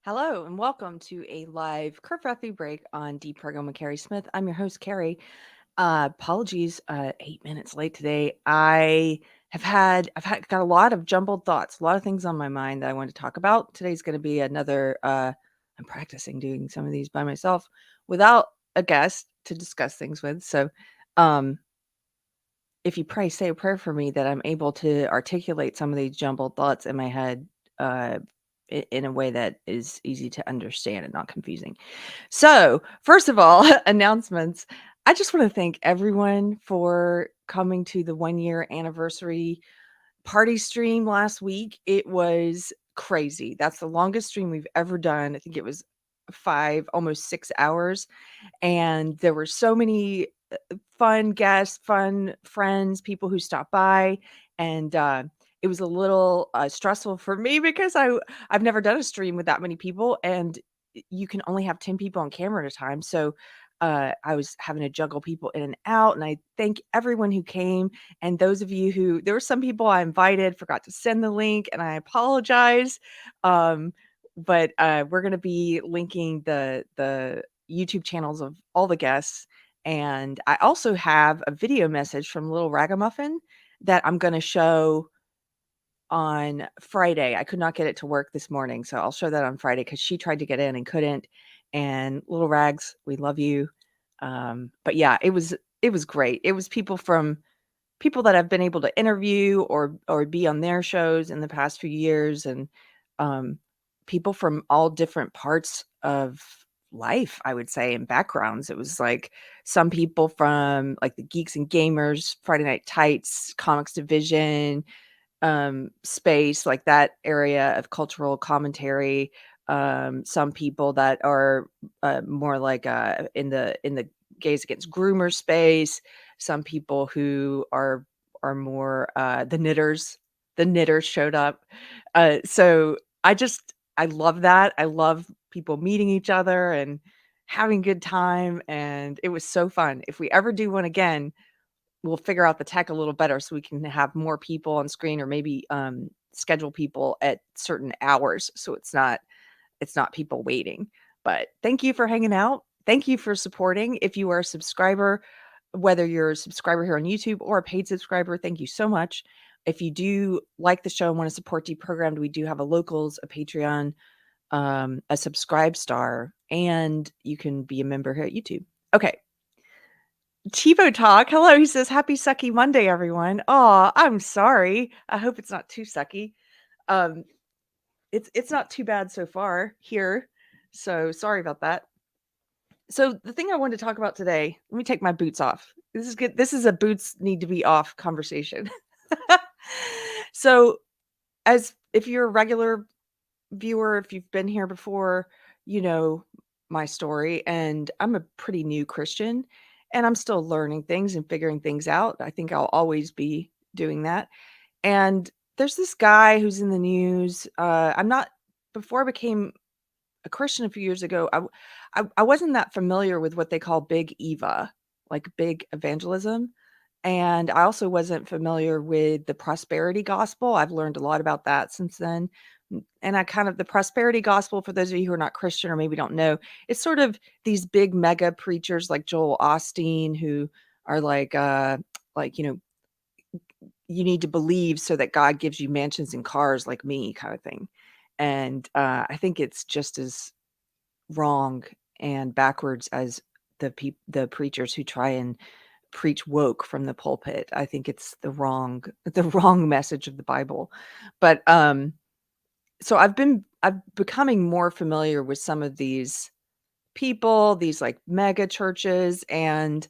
Hello and welcome to a live Kerfefe break on Deep Program with Keri Smith. I'm your host, Keri. Apologies, 8 minutes late today. I've got a lot of jumbled thoughts, a lot of things on my mind that I want to talk about. Today's going to be another. I'm practicing doing some of these by myself without a guest to discuss things with. So, um, if you pray, say a prayer for me that I'm able to articulate some of these jumbled thoughts in my head uh, in a way that is easy to understand and not confusing. So, first of all, announcements. I just want to thank everyone for coming to the 1 year anniversary party stream last week. It was crazy. That's the longest stream we've ever done. I think it was almost 6 hours. And there were so many fun guests, fun friends, people who stopped by, and it was a little stressful for me because I've never done a stream with that many people, and you can only have 10 people on camera at a time. So I was having to juggle people in and out, and I thank everyone who came. And those of you who, there were some people I invited, forgot to send the link, and I apologize. Um, but we're going to be linking the YouTube channels of all the guests. And I also have a video message from Little Ragamuffin that I'm going to show on Friday. I could not get it to work this morning, so I'll show that on Friday because she tried to get in and couldn't. And Little Rags, we love you. But yeah, it was great. It was people that I've been able to interview or be on their shows in the past few years, and um, people from all different parts of life, I would say, and backgrounds. It was like some people from like the Geeks and Gamers, Friday Night Tights, Comics Division, space, like that area of cultural commentary. Some people that are more like in the gays against groomer space. Some people who are more the knitters. The knitters showed up. So I love that. I love people meeting each other and having a good time, and it was so fun. If we ever do one again, we'll figure out the tech a little better so we can have more people on screen, or maybe schedule people at certain hours so it's not people waiting. But thank you for hanging out. Thank you for supporting. If you are a subscriber, whether you're a subscriber here on YouTube or a paid subscriber, thank you so much. If you do like the show and want to support Deprogrammed, we do have a locals, a Patreon, a subscribe star, and you can be a member here at YouTube. Okay. Chivo Talk. Hello. He says, Happy Sucky Monday, everyone. Oh, I'm sorry. I hope it's not too sucky. Um, it's not too bad so far here. So sorry about that. So the thing I wanted to talk about today, let me take my boots off. This is good. This is a boots need to be off conversation. So as if you're a regular viewer, if you've been here before, you know my story, and I'm a pretty new Christian, and I'm still learning things and figuring things out. I think I'll always be doing that. And there's this guy who's in the news. I'm not, before I became a Christian a few years ago, I wasn't that familiar with what they call big Eva, like big evangelism. And I also wasn't familiar with the prosperity gospel. I've learned a lot about that since then. And I kind of, the prosperity gospel, for those of you who are not Christian or maybe don't know, it's sort of these big mega preachers like Joel Osteen who are like, you need to believe so that God gives you mansions and cars like me, kind of thing. And I think it's just as wrong and backwards as the preachers who try and preach woke from the pulpit. I think it's the wrong message of the Bible. But so I'm becoming more familiar with some of these people, these like mega churches, and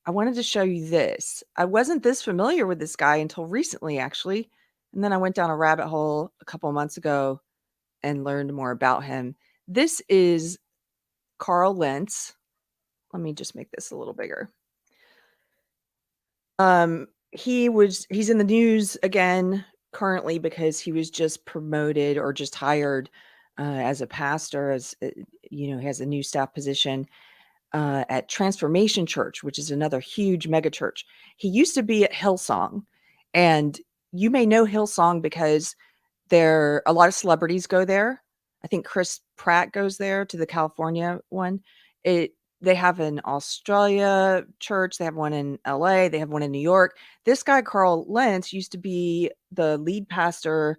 I wanted to show you this. I wasn't this familiar with this guy until recently, actually. And then I went down a rabbit hole a couple of months ago and learned more about him. This is Carl Lentz. Let me just make this a little bigger. He's in the news again currently because he was just promoted or just hired as a pastor, as he has a new staff position at Transformation Church, which is another huge megachurch. He used to be at Hillsong, and you may know Hillsong because a lot of celebrities go there. I think Chris Pratt goes there to the California one. They have an Australia church, they have one in LA, they have one in New York. This guy, Carl Lentz, used to be the lead pastor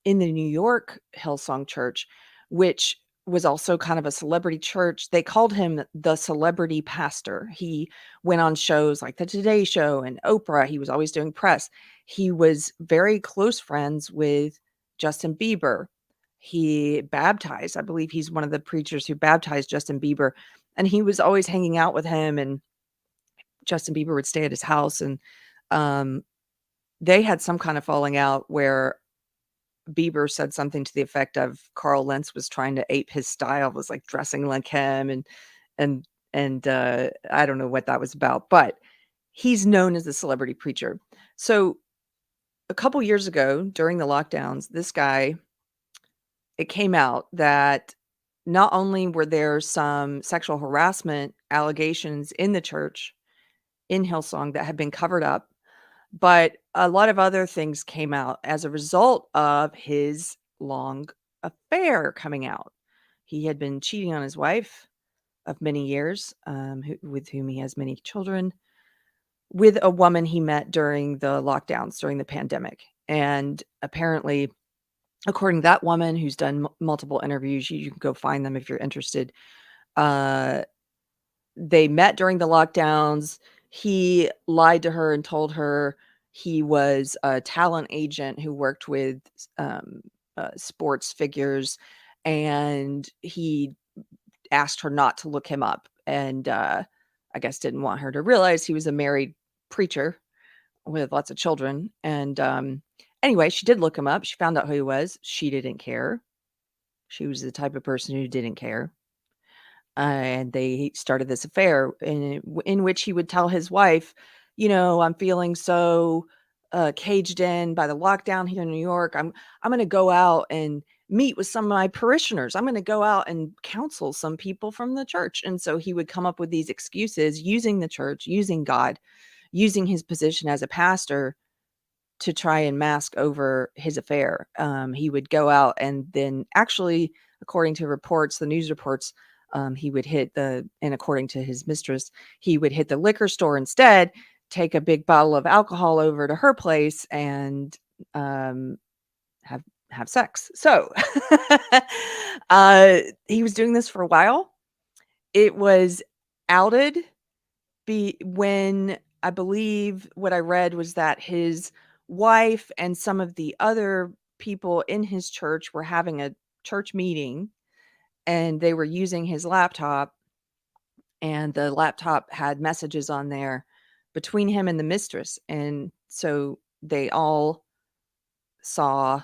in the New York Hillsong church, which was also kind of a celebrity church. They called him the celebrity pastor. He went on shows like the Today Show and Oprah. He was always doing press. He was very close friends with Justin Bieber. He baptized, I believe he's one of the preachers who baptized Justin Bieber, and he was always hanging out with him, and Justin Bieber would stay at his house, and they had some kind of falling out where Bieber said something to the effect of Carl Lentz was trying to ape his style, was like dressing like him, and I don't know what that was about, but he's known as the celebrity preacher. So a couple years ago during the lockdowns, this guy, it came out that not only were there some sexual harassment allegations in the church in Hillsong that had been covered up, but a lot of other things came out as a result of his long affair coming out. He had been cheating on his wife of many years, with whom he has many children, with a woman he met during the lockdowns, during the pandemic. And apparently, according to that woman who's done multiple interviews, you can go find them if you're interested. They met during the lockdowns. He lied to her and told her he was a talent agent who worked with sports figures, and he asked her not to look him up, and I guess didn't want her to realize he was a married preacher with lots of children. And anyway, she did look him up. She found out who he was. She didn't care. She was the type of person who didn't care. And they started this affair in which he would tell his wife, I'm feeling so caged in by the lockdown here in New York. I'm going to go out and meet with some of my parishioners. I'm going to go out and counsel some people from the church. And so he would come up with these excuses using the church, using God, using his position as a pastor to try and mask over his affair. He would go out and then actually, according to reports, the news reports, he would and according to his mistress, he would hit the liquor store instead, take a big bottle of alcohol over to her place, and have sex. So he was doing this for a while. It was outed when I believe what I read was that his wife and some of the other people in his church were having a church meeting, and they were using his laptop, and the laptop had messages on there between him and the mistress. And so they all saw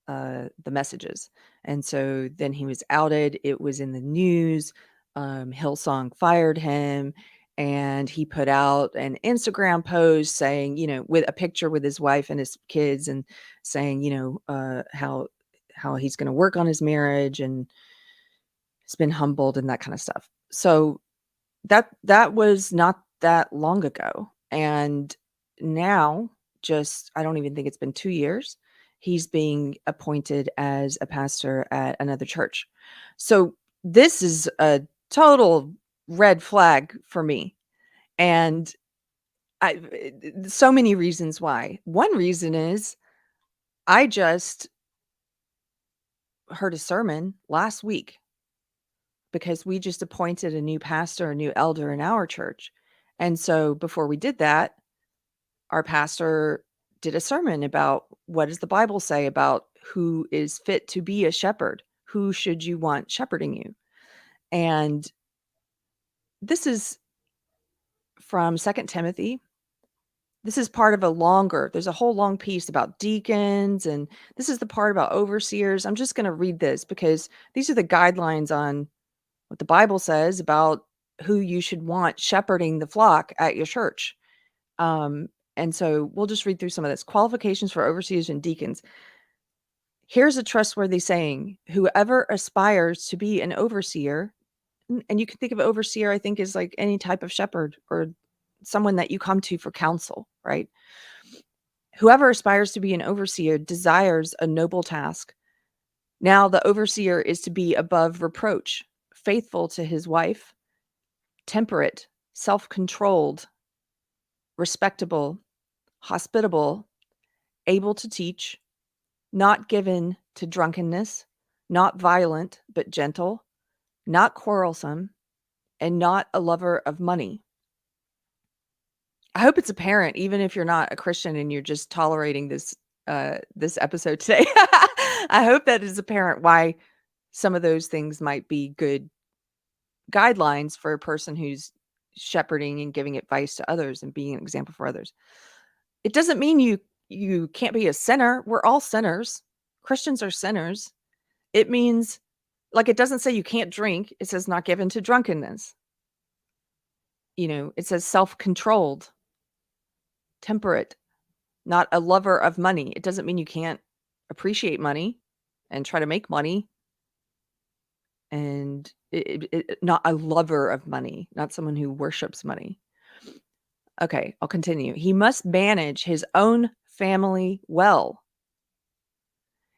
the messages. And so then he was outed. It was in the news. Hillsong fired him, and he put out an Instagram post saying, with a picture with his wife and his kids, and saying, how he's going to work on his marriage, and has been humbled and that kind of stuff. So that was not that long ago. And now, I don't even think it's been 2 years, he's being appointed as a pastor at another church. So this is a total red flag for me. And so many reasons why. One reason is I just heard a sermon last week, because we just appointed a new pastor, a new elder in our church. And so before we did that, our pastor did a sermon about what does the Bible say about who is fit to be a shepherd? Who should you want shepherding you? And this is from 2 Timothy. This is part of there's a whole long piece about deacons, and this is the part about overseers. I'm just going to read this because these are the guidelines on what the Bible says about who you should want shepherding the flock at your church. And so we'll just read through some of this. Qualifications for overseers and deacons. Here's a trustworthy saying: whoever aspires to be an overseer, and you can think of overseer, I think, is like any type of shepherd or someone that you come to for counsel, right? Whoever aspires to be an overseer desires a noble task, Now the overseer is to be above reproach, faithful to his wife, temperate, self-controlled, respectable, hospitable, able to teach, not given to drunkenness, not violent, but gentle, not quarrelsome, and not a lover of money. I hope it's apparent, even if you're not a Christian and you're just tolerating this episode today. I hope that is apparent why some of those things might be good guidelines for a person who's shepherding and giving advice to others and being an example for others. It doesn't mean you can't be a sinner. We're all sinners. Christians are sinners. It means, like, it doesn't say you can't drink. It says not given to drunkenness. It says self-controlled, temperate, not a lover of money. It doesn't mean you can't appreciate money and try to make money, and not a lover of money, not someone who worships money. Okay, I'll continue. He must manage his own family well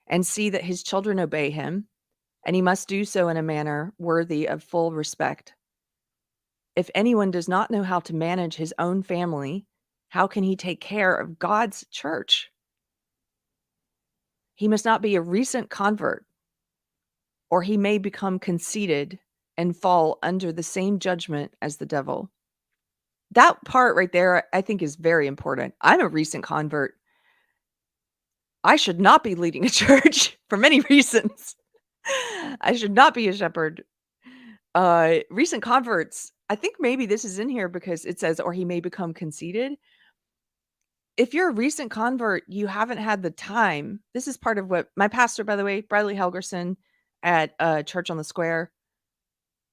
and see that his children obey him, and he must do so in a manner worthy of full respect. If anyone does not know how to manage his own family, how can he take care of God's church? He must not be a recent convert, or he may become conceited and fall under the same judgment as the devil. That part right there, I think, is very important. I'm a recent convert. I should not be leading a church for many reasons. I should not be a shepherd. Recent converts, I think maybe this is in here because it says, or he may become conceited. If you're a recent convert, you haven't had the time. This is part of what my pastor, by the way, Bradley Helgerson at Church on the Square.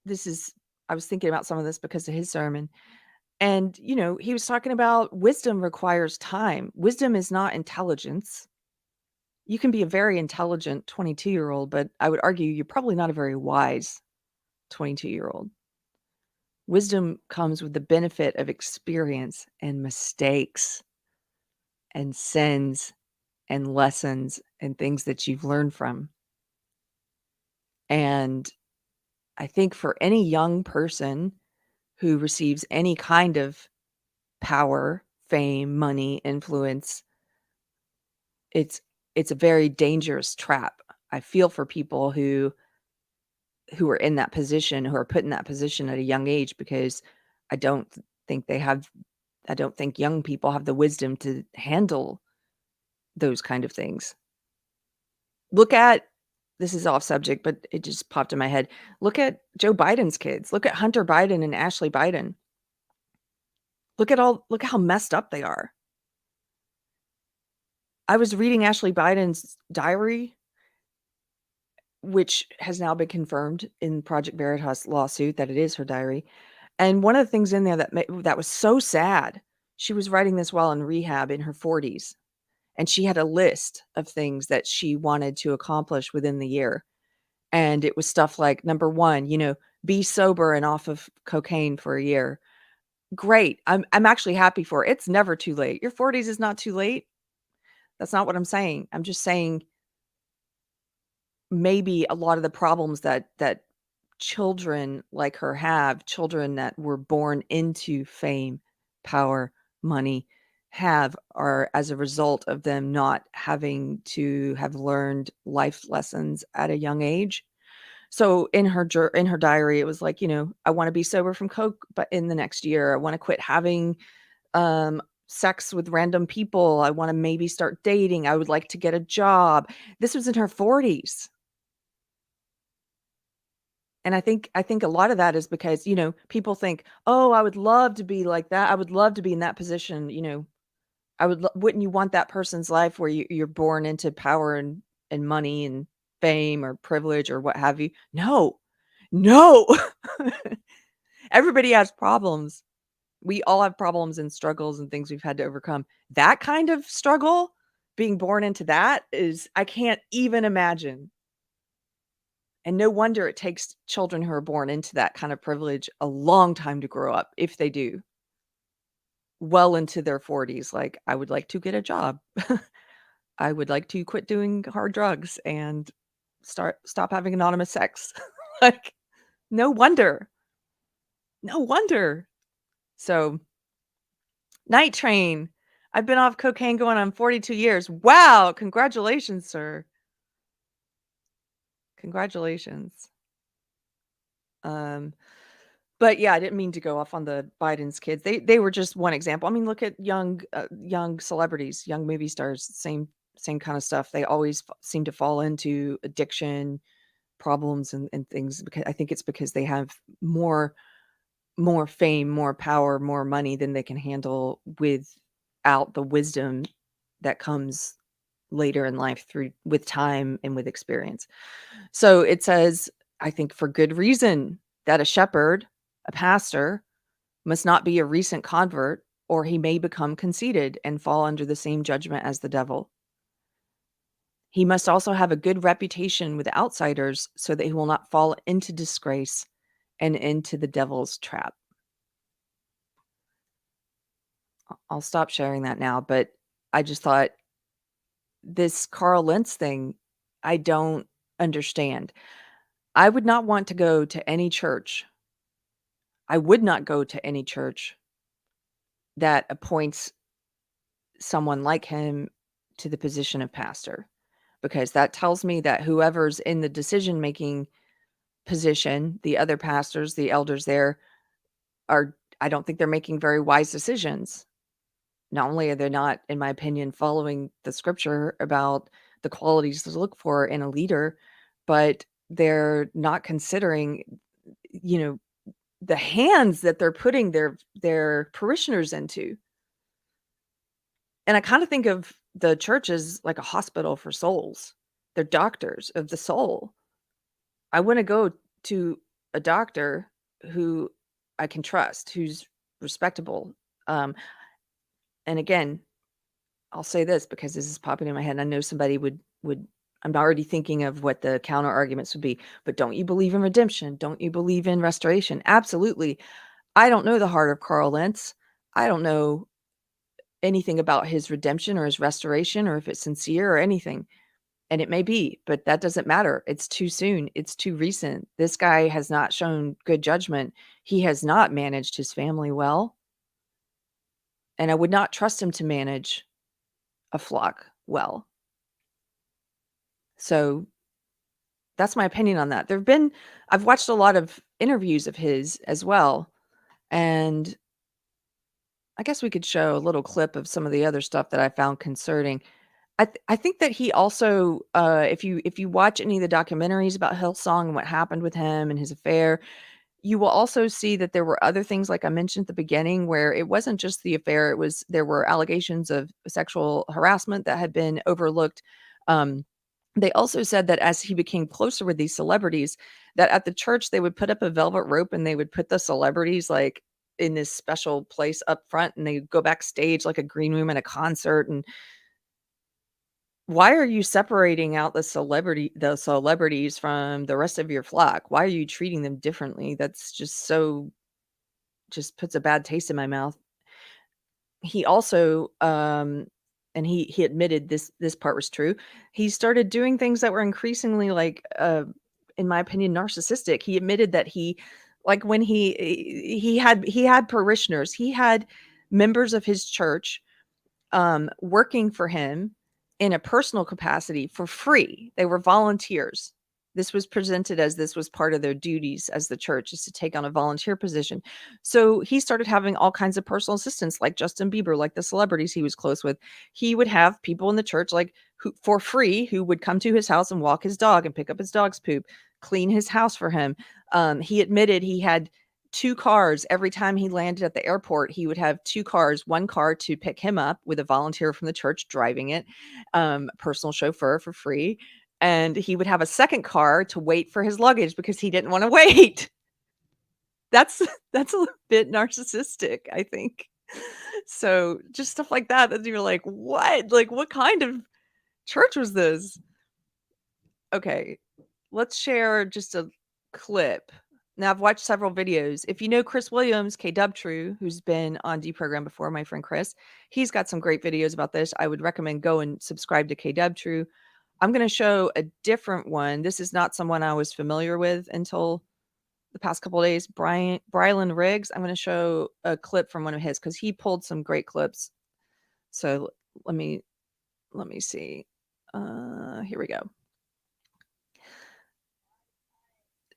I was thinking about some of this because of his sermon. And, he was talking about wisdom requires time. Wisdom is not intelligence. You can be a very intelligent 22-year-old, but I would argue you're probably not a very wise 22-year-old. Wisdom comes with the benefit of experience and mistakes and sins and lessons and things that you've learned from. And I think for any young person who receives any kind of power, fame, money, influence, it's a very dangerous trap. I feel for people who are in that position, who are put in that position at a young age, because I don't think young people have the wisdom to handle those kind of things. This is off subject, but it just popped in my head. Look at Joe Biden's kids. Look at Hunter Biden and Ashley Biden. Look how messed up they are. I was reading Ashley Biden's diary, which has now been confirmed in Project Veritas lawsuit that it is her diary. And one of the things in there that was so sad, she was writing this while in rehab in her 40s. And she had a list of things that she wanted to accomplish within the year. And it was stuff like, number 1, be sober and off of cocaine for a year. Great. I'm actually happy for it. It's never too late. Your 40s is not too late. That's not what I'm saying. I'm just saying maybe a lot of the problems that children like her have, children that were born into fame, power, money, are as a result of them not having to have learned life lessons at a young age. So in her diary, it was like, I want to be sober from coke, but in the next year, I want to quit having sex with random people. I want to maybe start dating. I would like to get a job. This was in her 40s. And I think a lot of that is because, people think, "Oh, I would love to be like that. I would love to be in that position." Wouldn't you want that person's life where you're born into power and money and fame or privilege or what have you? No. No. Everybody has problems. We all have problems and struggles and things we've had to overcome. That kind of struggle, being born into that, I can't even imagine. And no wonder it takes children who are born into that kind of privilege a long time to grow up, if they do. Well into their 40s, like, I would like to get a job. I would like to quit doing hard drugs and stop having anonymous sex. Like, no wonder. No wonder. So, Night Train. I've been off cocaine going on 42 years. Wow, congratulations, sir. Congratulations. But yeah, I didn't mean to go off on the Biden's kids. They were just one example. I mean, look at young celebrities, young movie stars, same kind of stuff. They always seem to fall into addiction problems and things, because I think it's because they have more fame, more power, more money than they can handle without the wisdom that comes later in life with time and with experience. So it says, I think for good reason, that a shepherd, a pastor, must not be a recent convert, or he may become conceited and fall under the same judgment as the devil. He must also have a good reputation with outsiders so that he will not fall into disgrace and into the devil's trap. I'll stop sharing that now, but I just thought, this Carl Lentz thing, I don't understand. I would not want to go to any church. I would not go to any church that appoints someone like him to the position of pastor, because that tells me that whoever's in the decision-making position, the other pastors, the elders there, I don't think they're making very wise decisions. Not only are they not, in my opinion, following the scripture about the qualities to look for in a leader, but they're not considering, the hands that they're putting their parishioners into. And I kind of think of the church as like a hospital for souls. They're doctors of the soul. I want to go to a doctor who I can trust, who's respectable. And again, I'll say this because this is popping in my head. And I know somebody would. I'm already thinking of what the counter arguments would be. But don't you believe in redemption? Don't you believe in restoration? Absolutely. I don't know the heart of Carl Lentz. I don't know anything about his redemption or his restoration, or if it's sincere or anything. And it may be, but that doesn't matter. It's too soon. It's too recent. This guy has not shown good judgment. He has not managed his family well. And I would not trust him to manage a flock well. So that's my opinion on that. I've watched a lot of interviews of his as well. And I guess we could show a little clip of some of the other stuff that I found concerning. I think that he also, if you watch any of the documentaries about Hillsong and what happened with him and his affair, you will also see that there were other things, like I mentioned at the beginning, where it wasn't just the affair. There were allegations of sexual harassment that had been overlooked. They also said that as he became closer with these celebrities, that at the church they would put up a velvet rope and they would put the celebrities like in this special place up front, and they go backstage like a green room at a concert. And why are you separating out the celebrities from the rest of your flock? Why are you treating them differently? That's just puts a bad taste in my mouth. He also, and he admitted this part was true. He started doing things that were increasingly like, in my opinion, narcissistic. He admitted that like when he had parishioners, he had members of his church working for him in a personal capacity for free. They were volunteers. This was presented as this was part of their duties as the church, is to take on a volunteer position. So he started having all kinds of personal assistants, like Justin Bieber, like the celebrities he was close with. He would have people in the church, like for free, who would come to his house and walk his dog and pick up his dog's poop, clean his house for him. He admitted he had 2 cars. Every time he landed at the airport, he would have 2 cars, 1 car to pick him up with a volunteer from the church driving it, personal chauffeur for free. And he would have a second car to wait for his luggage because he didn't want to wait. That's a little bit narcissistic, I think. So just stuff like that you're like, what? Like, what kind of church was this? Okay, let's share just a clip. Now, I've watched several videos. If you know Chris Williams, True, who's been on Deprogram before, my friend Chris, he's got some great videos about this. I would recommend go and subscribe to True. I'm going to show a different one. This is not someone I was familiar with until the past couple of days. Brylan Riggs. I'm going to show a clip from one of his because he pulled some great clips. So let me see. Here we go.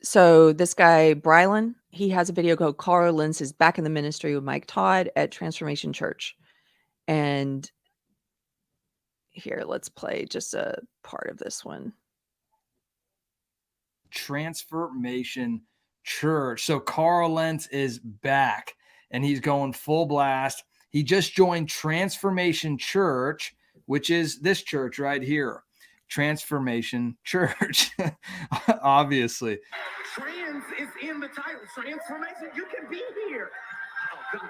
So this guy, Brylan, he has a video called Carl Lentz is Back in the Ministry with Mike Todd at Transformation Church. And here, let's play just a part of this one. Transformation Church. So Carl Lentz is back and he's going full blast. He just joined Transformation Church, which is this church right here. Transformation Church, obviously. Trans is in the title. Transformation. You can be here. Oh, God.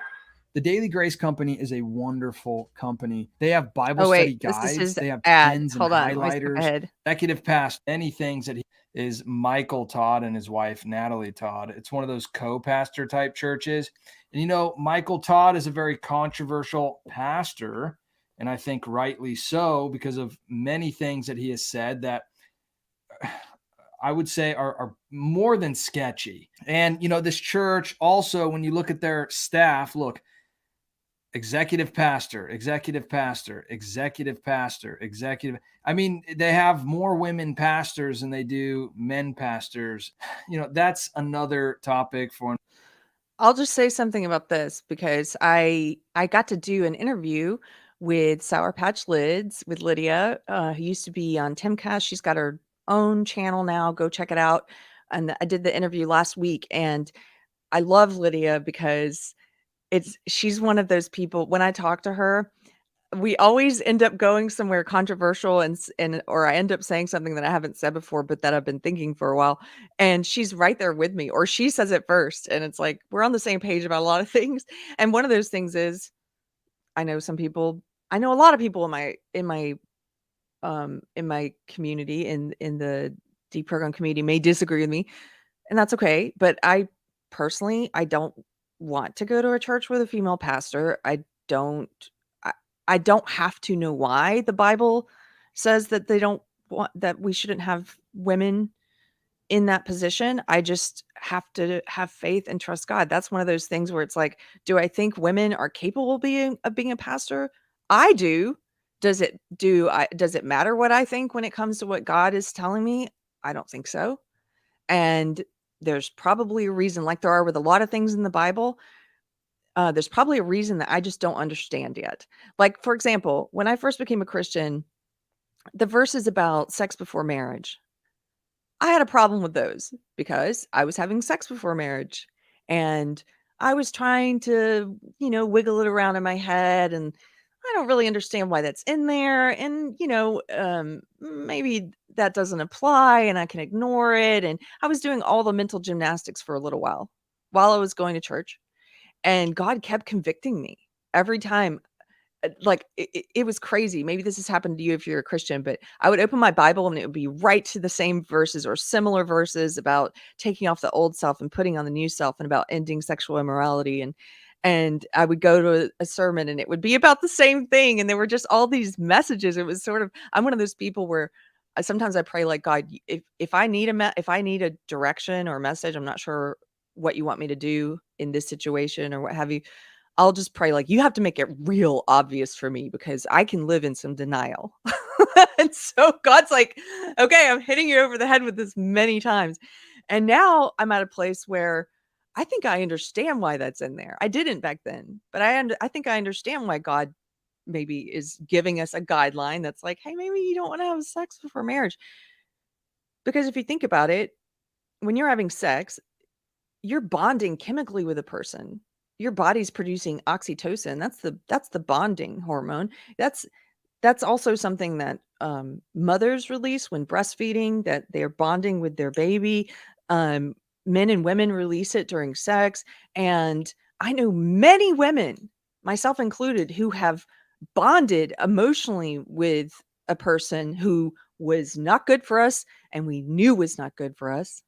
The Daily Grace Company is a wonderful company. They have Bible study guides. They have pens and highlighters. Executive past many things that is Michael Todd and his wife, Natalie Todd. It's one of those co-pastor type churches. And, you know, Michael Todd is a very controversial pastor, and I think rightly so because of many things that he has said that I would say are more than sketchy. And, you know, this church also, when you look at their staff, look, executive pastor. I mean, they have more women pastors than they do men pastors. You know, that's another topic for. I'll just say something about this because I got to do an interview with Sour Patch Lids with Lydia, who used to be on Timcast. She's got her own channel now. Go check it out. And I did the interview last week, and I love Lydia because she's one of those people, when I talk to her, we always end up going somewhere controversial and or I end up saying something that I haven't said before, but that I've been thinking for a while. And she's right there with me, or she says it first. And it's like, we're on the same page about a lot of things. And one of those things is, I know a lot of people in my community, in the deprogram community may disagree with me, and that's okay. But I personally, I don't want to go to a church with a female pastor. I don't have to know why the Bible says that that we shouldn't have women in that position. I just have to have faith and trust God. That's one of those things where it's like, do I think women are capable of being a pastor? I do. Does it matter what I think when it comes to what God is telling me? I don't think so. And there's probably a reason, like there are with a lot of things in the Bible. There's probably a reason that I just don't understand yet. Like, for example, when I first became a Christian, the verses about sex before marriage, I had a problem with those because I was having sex before marriage and I was trying to, wiggle it around in my head, and I don't really understand why that's in there. And, maybe that doesn't apply and I can ignore it. And I was doing all the mental gymnastics for a little while I was going to church, and God kept convicting me every time. Like it was crazy. Maybe this has happened to you if you're a Christian, but I would open my Bible and it would be right to the same verses or similar verses about taking off the old self and putting on the new self, and about ending sexual immorality. And I would go to a sermon and it would be about the same thing. And there were just all these messages. It was sort of, I'm one of those people where sometimes I pray like, God, if I need a direction or a message, I'm not sure what you want me to do in this situation or what have you, I'll just pray like, you have to make it real obvious for me because I can live in some denial. And so God's like, okay, I'm hitting you over the head with this many times. And now I'm at a place where I think I understand why that's in there. I didn't back then, but I think I understand why God maybe is giving us a guideline that's like, hey, maybe you don't want to have sex before marriage. Because if you think about it, when you're having sex, you're bonding chemically with a person. Your body's producing oxytocin. That's the bonding hormone. That's also something that mothers release when breastfeeding, that they're bonding with their baby. Men and women release it during sex. And I know many women, myself included, who have bonded emotionally with a person who was not good for us and we knew was not good for us.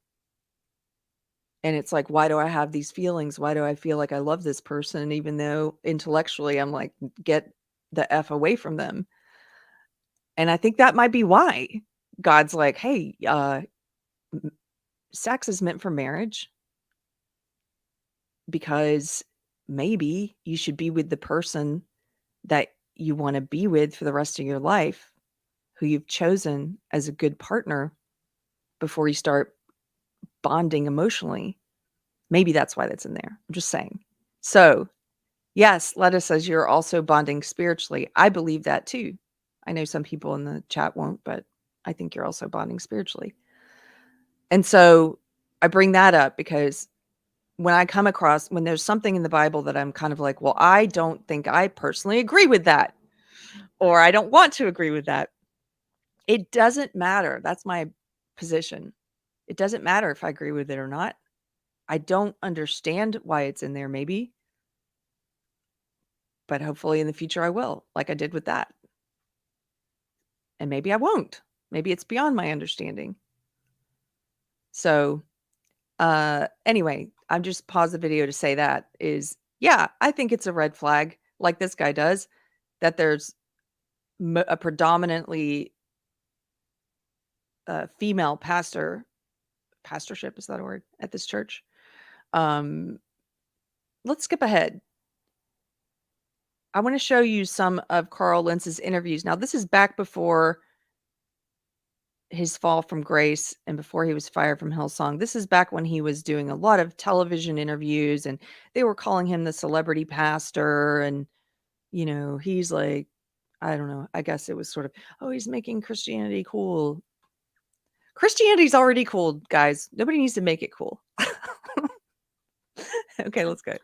And it's like, why do I have these feelings? Why do I feel like I love this person, even though intellectually I'm like, get the F away from them? And I think that might be why. God's like, hey, sex is meant for marriage because maybe you should be with the person that you want to be with for the rest of your life, who you've chosen as a good partner before you start bonding emotionally. Maybe that's why that's in there. I'm just saying. So, yes, Letta says you're also bonding spiritually. I believe that too. I know some people in the chat won't, but I think you're also bonding spiritually. And so I bring that up because when there's something in the Bible that I'm kind of like, well, I don't think I personally agree with that, or I don't want to agree with that. It doesn't matter. That's my position. It doesn't matter if I agree with it or not. I don't understand why it's in there, maybe, but hopefully in the future I will, like I did with that. And maybe I won't. Maybe it's beyond my understanding. So, anyway, I'm just pause the video to say that is, yeah, I think it's a red flag, like this guy does, that there's a predominantly female pastorship, is that a word, at this church. Let's skip ahead. I want to show you some of Carl Lentz's interviews. Now, this is back before his fall from grace and before he was fired from Hillsong. This is back when he was doing a lot of television interviews and they were calling him the celebrity pastor. And, he's like, I don't know, I guess it was sort of, oh, he's making Christianity cool. Christianity's already cool, guys. Nobody needs to make it cool. Okay, let's go.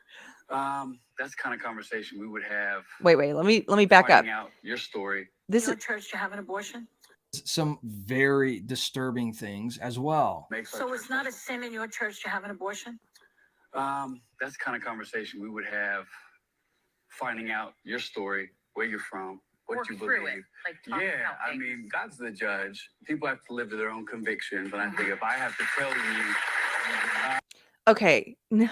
That's the kind of conversation we would have. Wait, let me back up. Out your story. This is church to have an abortion. Some very disturbing things as well. So it's not a sin in your church to have an abortion? That's the kind of conversation we would have, finding out your story, where you're from, what you believe. I mean, God's the judge. People have to live to their own convictions. And I think if I have to tell you... Okay, no.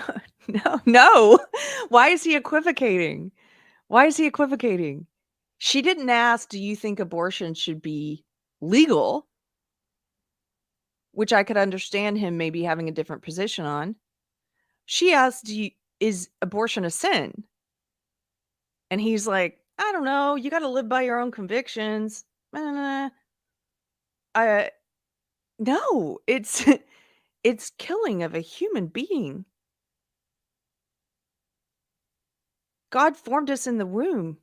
Why is he equivocating? She didn't ask, do you think abortion should be legal? Which I could understand him maybe having a different position on. She asked, is abortion a sin? And he's like, I don't know. You got to live by your own convictions. No, it's killing of a human being. God formed us in the womb.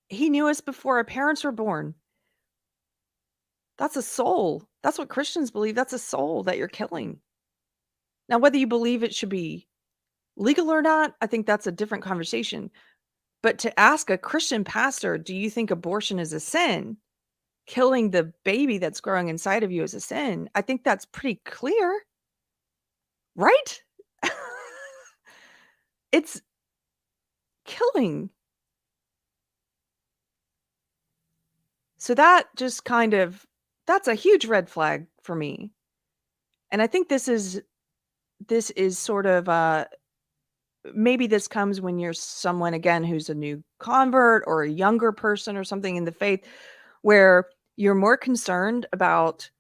He knew us before our parents were born. That's a soul. That's what Christians believe. That's a soul that you're killing. Now, whether you believe it should be legal or not, I think that's a different conversation. But to ask a Christian pastor, do you think abortion is a sin? Killing the baby that's growing inside of you is a sin. I think that's pretty clear. Right? It's killing. So that just that's a huge red flag for me. And I think this is sort of, maybe this comes when you're someone, again, who's a new convert or a younger person or something in the faith, where you're more concerned about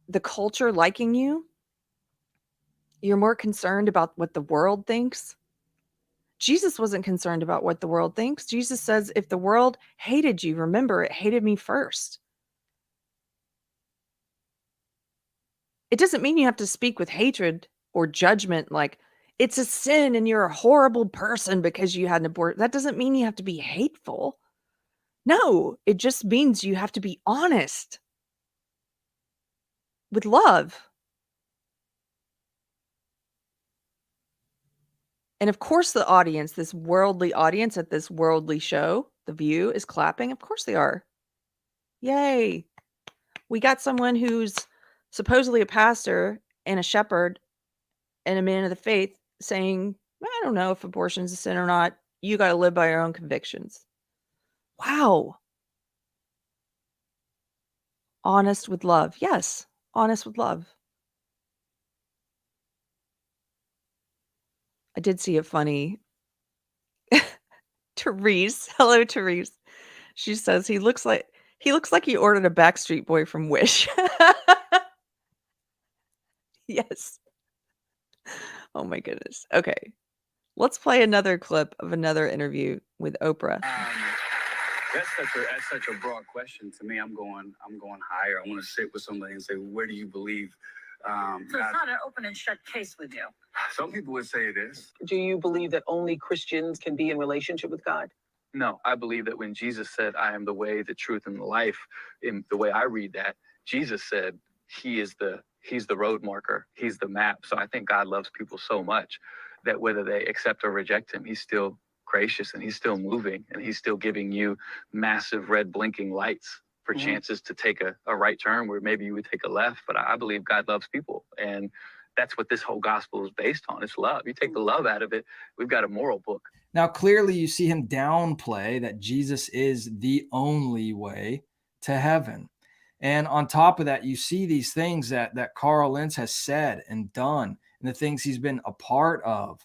the culture liking you. You're more concerned about what the world thinks. Jesus wasn't concerned about what the world thinks. Jesus says, if the world hated you, remember, it hated me first. It doesn't mean you have to speak with hatred or judgment, like it's a sin and you're a horrible person because you had an abortion. That doesn't mean you have to be hateful. No, it just means you have to be honest with love. And of course the audience, this worldly audience at this worldly show, The View, is clapping. Of course they are. Yay. We got someone who's supposedly a pastor and a shepherd and a man of the faith saying, I don't know if abortion is a sin or not. You got to live by your own convictions. Wow. Honest with love. Yes, honest with love. I did see a funny Therese. Hello, Therese. She says he looks like He looks like he ordered a Backstreet Boy from Wish. Yes. Oh my goodness. Okay. Let's play another clip of another interview with Oprah. That's such a broad question. To me, I'm going higher. I want to sit with somebody and say, where do you believe? So it's not an open and shut case with you. Some people would say it is. Do you believe that only Christians can be in relationship with God? No, I believe that when Jesus said, I am the way, the truth, and the life, in the way I read that, Jesus said he's the road marker. He's the map. So I think God loves people so much that whether they accept or reject him, he's still gracious and he's still moving and he's still giving you massive red blinking lights for chances to take a right turn where maybe you would take a left. But I believe God loves people. And that's what this whole gospel is based on. It's love. You take the love out of it, we've got a moral book. Now, clearly you see him downplay that Jesus is the only way to heaven. And on top of that, you see these things that Carl Lentz has said and done and the things he's been a part of.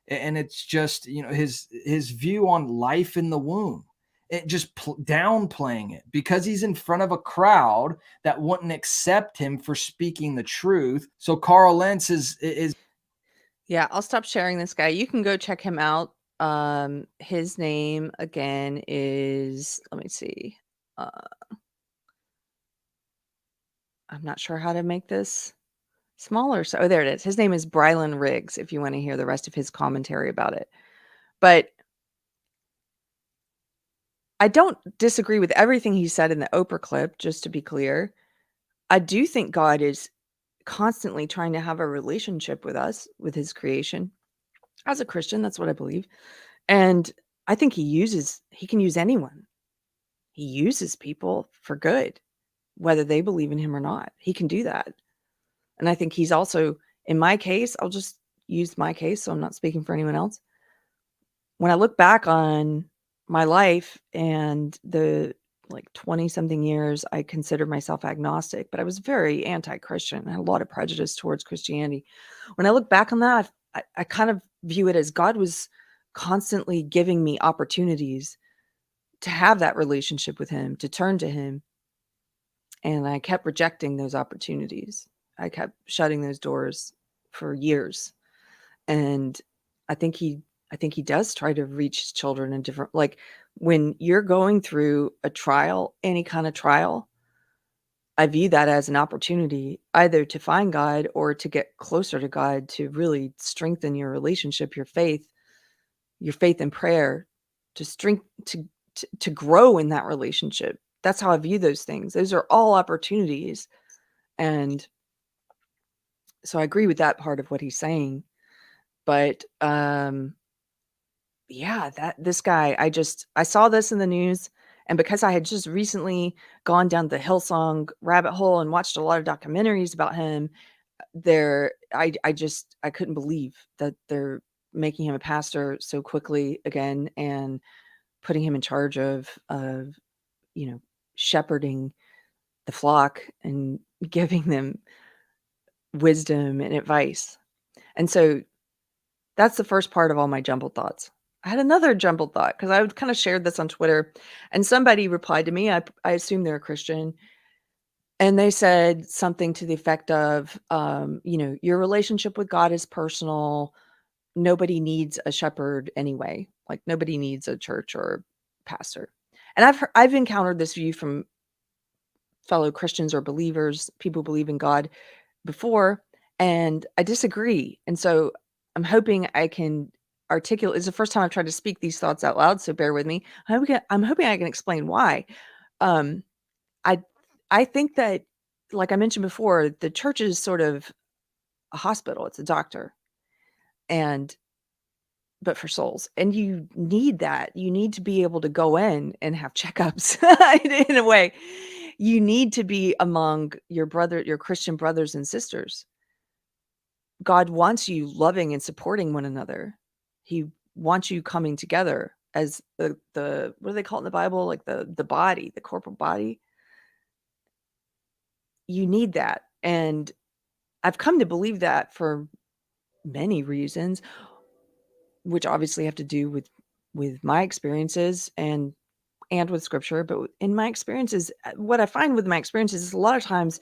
And it's just, his view on life in the womb, it just downplaying it because he's in front of a crowd that wouldn't accept him for speaking the truth. So Carl Lentz is. Yeah, I'll stop sharing this guy. You can go check him out. His name again is, let me see. I'm not sure how to make this smaller. So, there it is. His name is Brylan Riggs, if you want to hear the rest of his commentary about it. But I don't disagree with everything he said in the Oprah clip, just to be clear. I do think God is constantly trying to have a relationship with us, with his creation. As a Christian, that's what I believe. And I think he can use anyone. He uses people for good, whether they believe in him or not. He can do that. And I think he's also, in my case, I'll just use my case, so I'm not speaking for anyone else. When I look back on my life and the 20-something years, I considered myself agnostic, but I was very anti-Christian. I had a lot of prejudice towards Christianity. When I look back on that, I kind of view it as God was constantly giving me opportunities to have that relationship with him, to turn to him. And I kept rejecting those opportunities. I kept shutting those doors for years. And I think he does try to reach his children in different, when you're going through a trial, any kind of trial, I view that as an opportunity either to find God or to get closer to God, to really strengthen your relationship, your faith in prayer, to grow in that relationship. That's how I view those things. Those are all opportunities. And so I agree with that part of what he's saying. But this guy, I saw this in the news, and because I had just recently gone down the Hillsong rabbit hole and watched a lot of documentaries about him, I couldn't believe that they're making him a pastor so quickly again and putting him in charge of shepherding the flock and giving them wisdom and advice. And so that's the first part of all my jumbled thoughts. I had another jumbled thought because I kind of shared this on Twitter, and somebody replied to me. I assume they're a Christian, and they said something to the effect of, your relationship with God is personal. Nobody needs a shepherd anyway. Like, nobody needs a church or pastor. And I've encountered this view from fellow Christians or believers, people who believe in God before, and I disagree. And so I'm hoping I can articulate. It's the first time I've tried to speak these thoughts out loud, so bear with me. I'm hoping I can explain why. I think that, like I mentioned before, the church is sort of a hospital. It's a doctor, but for souls. And you need that. You need to be able to go in and have checkups in a way. You need to be among your Christian brothers and sisters. God wants you loving and supporting one another. He wants you coming together as the what do they call it in the Bible? Like the body, the corporal body. You need that. And I've come to believe that for many reasons, which obviously have to do with my experiences and and with scripture, but in my experiences, what I find with my experiences is a lot of times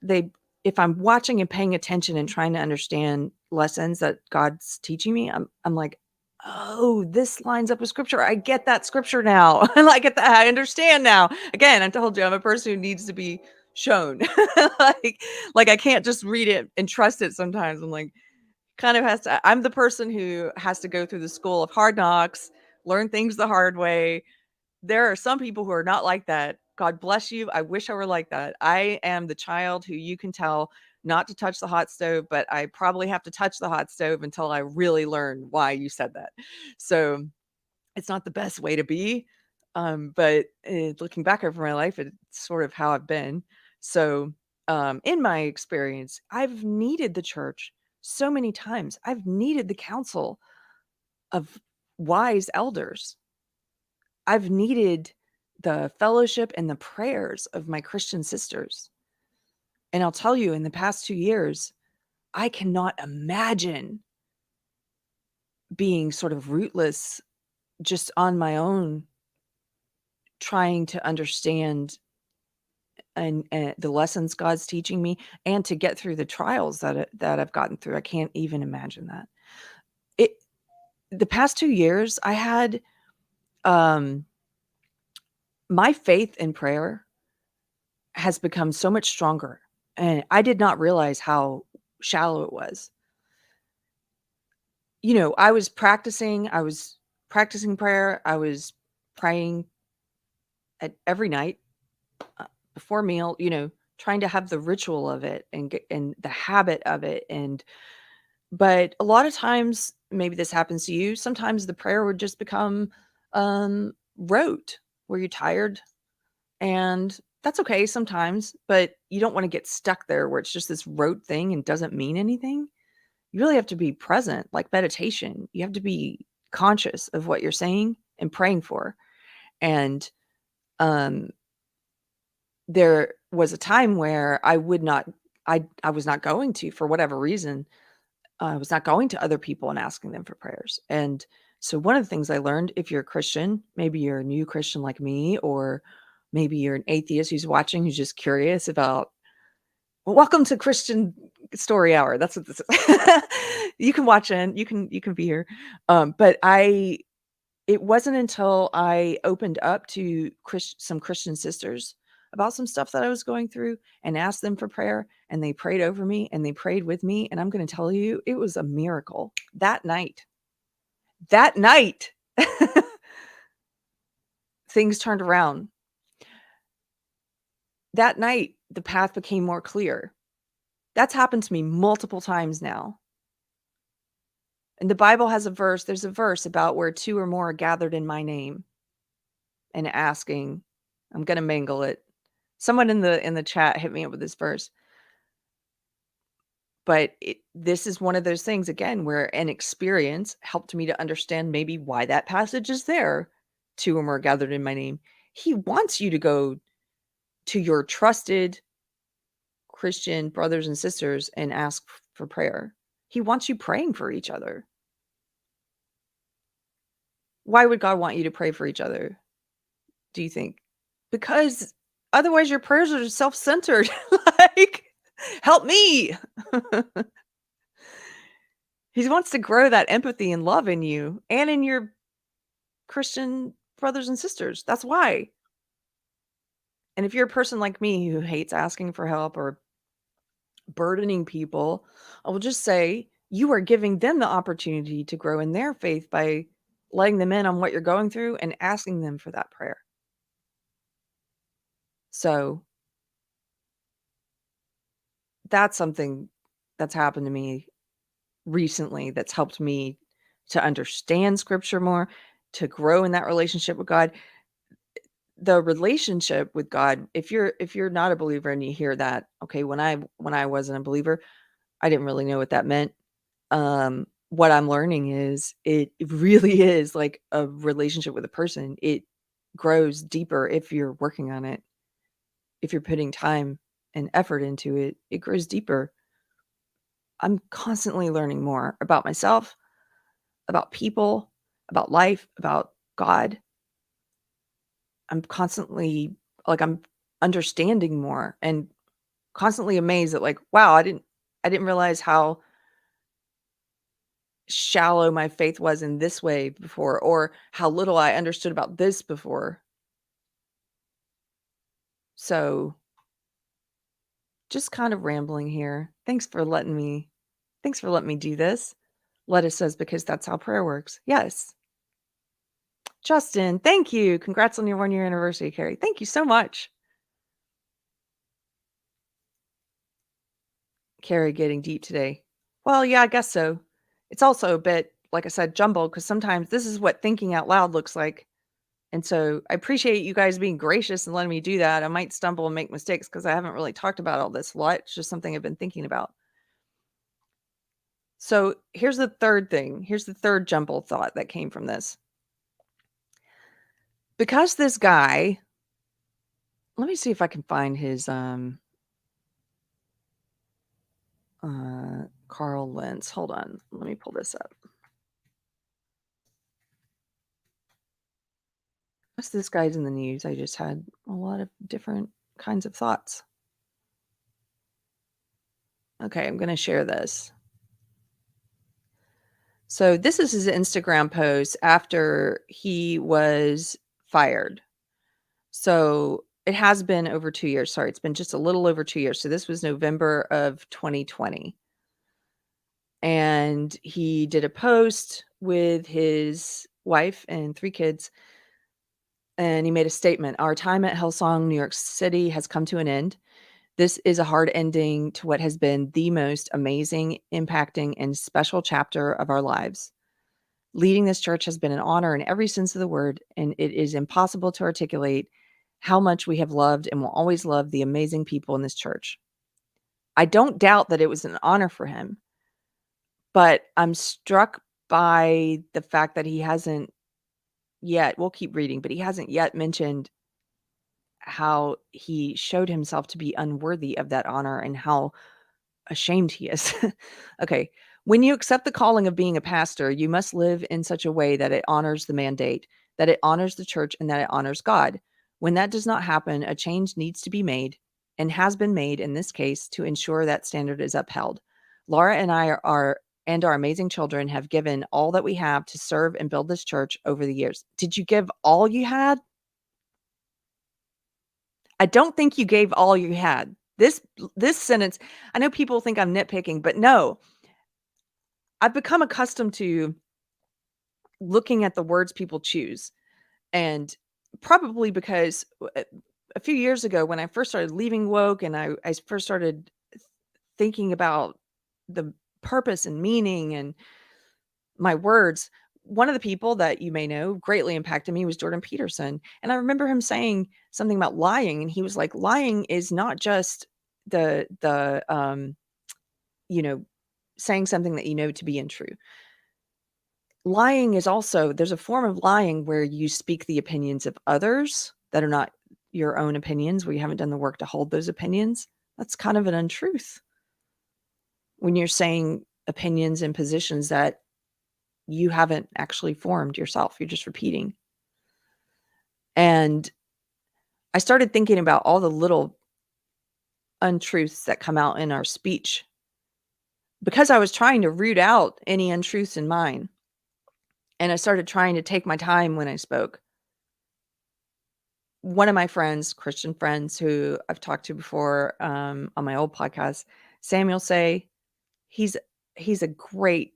if I'm watching and paying attention and trying to understand lessons that God's teaching me, I'm like, oh, this lines up with scripture. I get that scripture now. I get that. I understand now. Again, I told you I'm a person who needs to be shown. like I can't just read it and trust it sometimes. I'm like, I'm the person who has to go through the school of hard knocks, learn things the hard way. There are some people who are not like that. God bless you. I wish I were like that. I am the child who you can tell not to touch the hot stove, but I probably have to touch the hot stove until I really learn why you said that. So it's not the best way to be. But looking back over my life, it's sort of how I've been. So in my experience, I've needed the church so many times. I've needed the counsel of wise elders. I've needed the fellowship and the prayers of my Christian sisters. And I'll tell you, in the past 2 years, I cannot imagine being sort of rootless just on my own, trying to understand and the lessons God's teaching me and to get through the trials that I've gotten through. I can't even imagine that. The past 2 years, I had my faith in prayer has become so much stronger, and I did not realize how shallow it was. I was practicing prayer. I was praying every night before meal, trying to have the ritual of it and the habit of it. But a lot of times, maybe this happens to you, sometimes the prayer would just become rote, where you're tired, and that's okay sometimes, but you don't want to get stuck there where it's just this rote thing and doesn't mean anything. You really have to be present, like meditation. You have to be conscious of what you're saying and praying for. And there was a time where I was not going to, for whatever reason, I was not going to other people and asking them for prayers. And so one of the things I learned, if you're a Christian, maybe you're a new Christian like me, or maybe you're an atheist who's watching, who's just curious about, well, welcome to Christian Story Hour. That's what this is. You can watch in, you can be here. But it wasn't until I opened up to some Christian sisters about some stuff that I was going through and asked them for prayer, and they prayed over me and they prayed with me. And I'm going to tell you, it was a miracle that night. Things turned around. That night, the path became more clear. That's happened to me multiple times now. And the Bible has there's a verse about where 2 or more are gathered in my name and asking. I'm going to mangle it. Someone in the chat hit me up with this verse. But this is one of those things, again, where an experience helped me to understand maybe why that passage is there. 2 or more gathered in my name. He wants you to go to your trusted Christian brothers and sisters and ask for prayer. He wants you praying for each other. Why would God want you to pray for each other, do you think? Because otherwise your prayers are self-centered. Like, help me. He wants to grow that empathy and love in you and in your Christian brothers and sisters. That's why. And if you're a person like me who hates asking for help or burdening people, I will just say you are giving them the opportunity to grow in their faith by letting them in on what you're going through and asking them for that prayer. So that's something that's happened to me recently that's helped me to understand scripture more, to grow in that relationship with God. The relationship with God, if you're not a believer and you hear that, okay, when I wasn't a believer, I didn't really know what that meant. What I'm learning is it really is like a relationship with a person. It grows deeper if you're working on it. If you're putting time and effort into it, it grows deeper. I'm constantly learning more about myself, about people, about life, about God. I'm constantly like, I'm understanding more and constantly amazed at like, wow, I didn't realize how shallow my faith was in this way before, or how little I understood about this before. So just kind of rambling here. Thanks for letting me do this. Lettuce says, because that's how prayer works. Yes. Justin, thank you. Congrats on your 1-year anniversary, Keri. Thank you so much. Keri getting deep today. Well, yeah, I guess so. It's also a bit, like I said, jumbled, because sometimes this is what thinking out loud looks like. And so I appreciate you guys being gracious and letting me do that. I might stumble and make mistakes because I haven't really talked about all this a lot. It's just something I've been thinking about. So here's the third thing. Here's the third jumbled thought that came from this. Because this guy, let me see if I can find his Carl Lentz. Hold on. Let me pull this up. As this guy's in the news, I just had a lot of different kinds of thoughts. Okay, I'm going to share this. So this is his Instagram post after he was fired. So it has been over 2 years. Sorry, it's been just a little over 2 years. So this was November of 2020. And he did a post with his wife and 3 kids. And he made a statement. Our time at Hillsong, New York City has come to an end. This is a hard ending to what has been the most amazing, impacting, and special chapter of our lives. Leading this church has been an honor in every sense of the word, and it is impossible to articulate how much we have loved and will always love the amazing people in this church. I don't doubt that it was an honor for him, but I'm struck by the fact that he hasn't yet, we'll keep reading, but he hasn't yet mentioned how he showed himself to be unworthy of that honor and how ashamed he is. Okay. When you accept the calling of being a pastor, you must live in such a way that it honors the mandate, that it honors the church, and that it honors God. When that does not happen, a change needs to be made and has been made in this case to ensure that standard is upheld. Laura and I are and our amazing children have given all that we have to serve and build this church over the years. Did you give all you had? I don't think you gave all you had. This sentence, I know people think I'm nitpicking, but no. I've become accustomed to looking at the words people choose. And probably because a few years ago when I first started leaving woke and I first started thinking about the purpose and meaning and my words, one of the people that you may know greatly impacted me was Jordan Peterson. And I remember him saying something about lying. And he was like, lying is not just the saying something that you know to be untrue. Lying is also, there's a form of lying where you speak the opinions of others that are not your own opinions, where you haven't done the work to hold those opinions. That's kind of an untruth. When you're saying opinions and positions that you haven't actually formed yourself, you're just repeating. And I started thinking about all the little untruths that come out in our speech because I was trying to root out any untruths in mine. And I started trying to take my time when I spoke. One of my friends, Christian friends who I've talked to before on my old podcast, Samuel Say, he's a great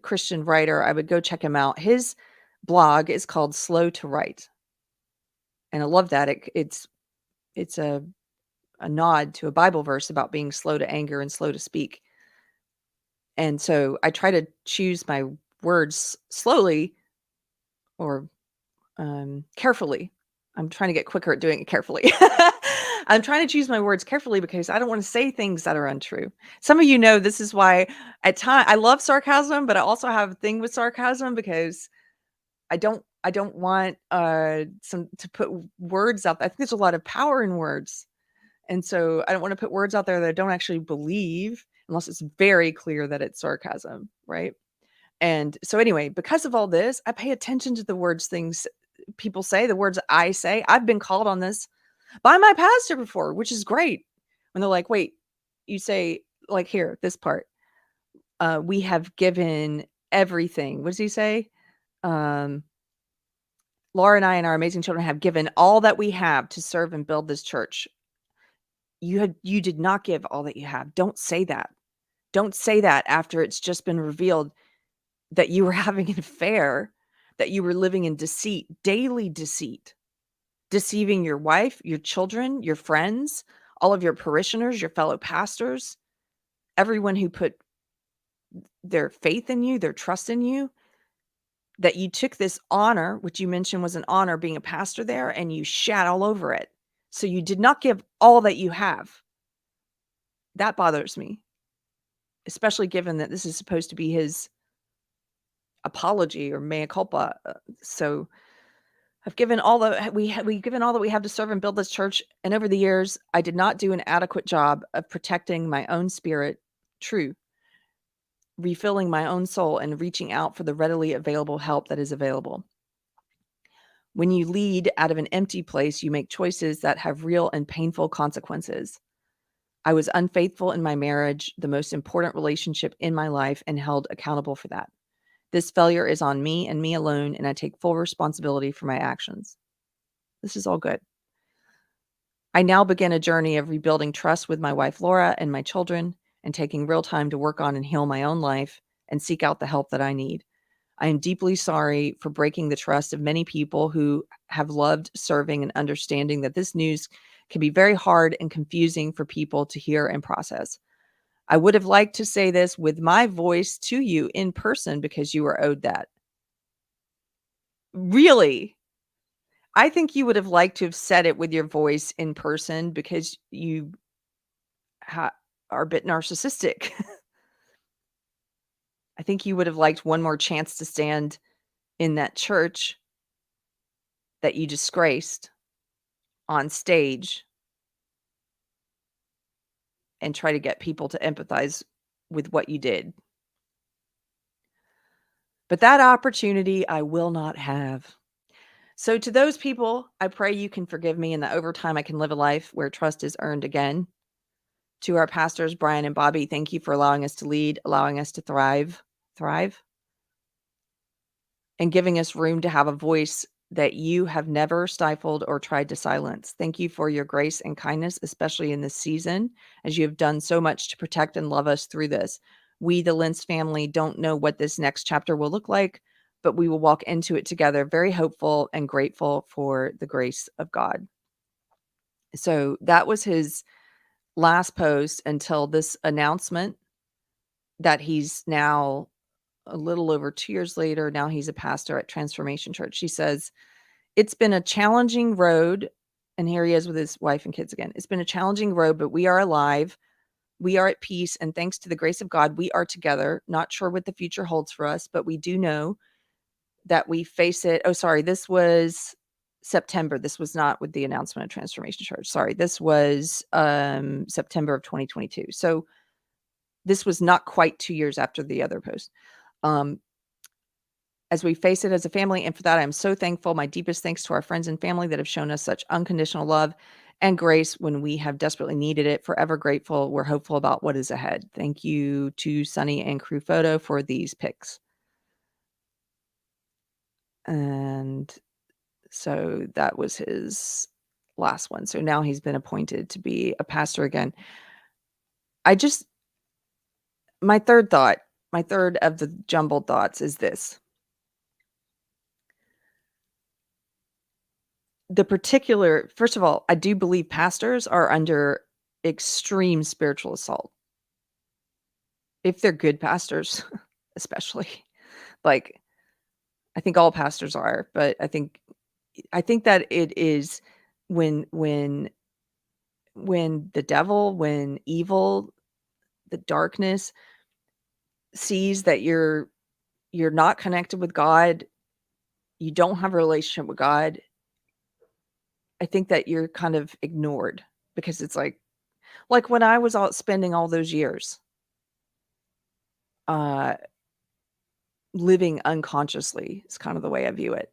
Christian writer. I would go check him out. His blog is called Slow to Write. And I love that. It's a nod to a Bible verse about being slow to anger and slow to speak. And so I try to choose my words slowly or carefully. I'm trying to get quicker at doing it carefully. I'm trying to choose my words carefully because I don't want to say things that are untrue. Some of you know this is why at times I love sarcasm, but I also have a thing with sarcasm because I don't want to put words out there. I think there's a lot of power in words. And so I don't want to put words out there that I don't actually believe unless it's very clear that it's sarcasm, right? And so anyway, because of all this, I pay attention to the words people say, the words I say. I've been called on this by my pastor before, which is great. When they're like, wait, you say, like, here, this part, we have given everything. What does he say? Laura and I and our amazing children have given all that we have to serve and build this church. You did not give all that you have. Don't say that. Don't say that after it's just been revealed that you were having an affair, that you were living in deceit, daily deceit, deceiving your wife, your children, your friends, all of your parishioners, your fellow pastors, everyone who put their faith in you, their trust in you, that you took this honor, which you mentioned was an honor being a pastor there, and you shat all over it. So you did not give all that you have. That bothers me, especially given that this is supposed to be his apology or mea culpa. So we've given all that we have to serve and build this church. And over the years, I did not do an adequate job of protecting my own spirit, true, refilling my own soul, and reaching out for the readily available help that is available. When you lead out of an empty place, you make choices that have real and painful consequences. I was unfaithful in my marriage, the most important relationship in my life, and held accountable for that. This failure is on me and me alone, and I take full responsibility for my actions. This is all good. I now begin a journey of rebuilding trust with my wife, Laura, and my children, and taking real time to work on and heal my own life and seek out the help that I need. I am deeply sorry for breaking the trust of many people who have loved serving and understanding that this news can be very hard and confusing for people to hear and process. I would have liked to say this with my voice to you in person because you were owed that. Really? I think you would have liked to have said it with your voice in person because you are a bit narcissistic. I think you would have liked one more chance to stand in that church that you disgraced on stage and try to get people to empathize with what you did. But that opportunity I will not have. So to those people, I pray you can forgive me and that over time I can live a life where trust is earned again. To our pastors, Brian and Bobby, thank you for allowing us to lead, allowing us to thrive, and giving us room to have a voice that you have never stifled or tried to silence. Thank you for your grace and kindness, especially in this season, as you have done so much to protect and love us through this. We, the Lentz family, don't know what this next chapter will look like, but we will walk into it together, very hopeful and grateful for the grace of God. So that was his last post until this announcement that he's now a little over 2 years later. Now he's a pastor at Transformation Church. He says, it's been a challenging road. And here he is with his wife and kids again. It's been a challenging road, but we are alive. We are at peace. And thanks to the grace of God, we are together. Not sure what the future holds for us, but we do know that we face it. Oh, sorry. This was September. This was not with the announcement of Transformation Church. Sorry. This was September of 2022. So this was not quite 2 years after the other post. As we face it as a family. And for that, I'm so thankful. My deepest thanks to our friends and family that have shown us such unconditional love and grace when we have desperately needed it. Forever grateful. We're hopeful about what is ahead. Thank you to Sunny and Crew Photo for these pics. And so that was his last one. So now he's been appointed to be a pastor again. My third of the jumbled thoughts is this. First of all, I do believe pastors are under extreme spiritual assault. If they're good pastors, especially. Like, I think all pastors are, but I think that it is when the devil, when evil, the darkness sees that you're not connected with God, you don't have a relationship with God, I think that you're kind of ignored because it's like when I was out spending all those years living unconsciously is kind of the way I view it.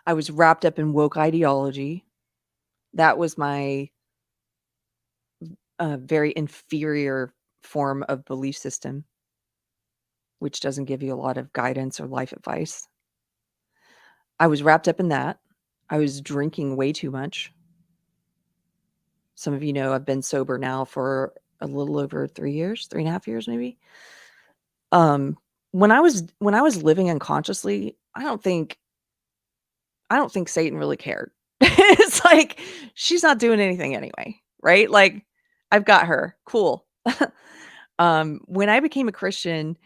I was wrapped up in woke ideology. That was my very inferior form of belief system, which doesn't give you a lot of guidance or life advice. I was wrapped up in that. I was drinking way too much. Some of you know I've been sober now for a little over 3 years, 3.5 years maybe. When I was living unconsciously, I don't think Satan really cared. It's like, she's not doing anything anyway, right? Like, I've got her. Cool. When I became a Christian,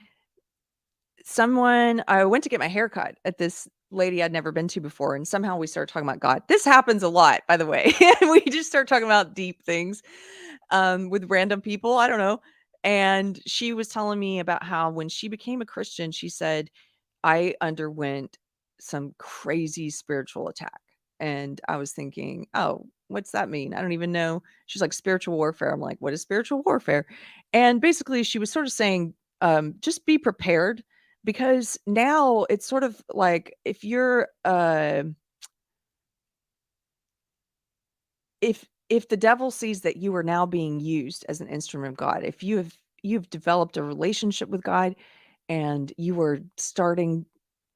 I went to get my hair cut at this lady I'd never been to before, and somehow we started talking about God. This happens a lot, by the way. We just start talking about deep things with random people. I don't know. And she was telling me about how when she became a Christian, she said, I underwent some crazy spiritual attack. And I was thinking, oh, what's that mean? I don't even know. She's like, spiritual warfare. I'm like, what is spiritual warfare? And basically, she was sort of saying, just be prepared, because now it's sort of like, if you're if the devil sees that you are now being used as an instrument of God, if you've developed a relationship with God and you are starting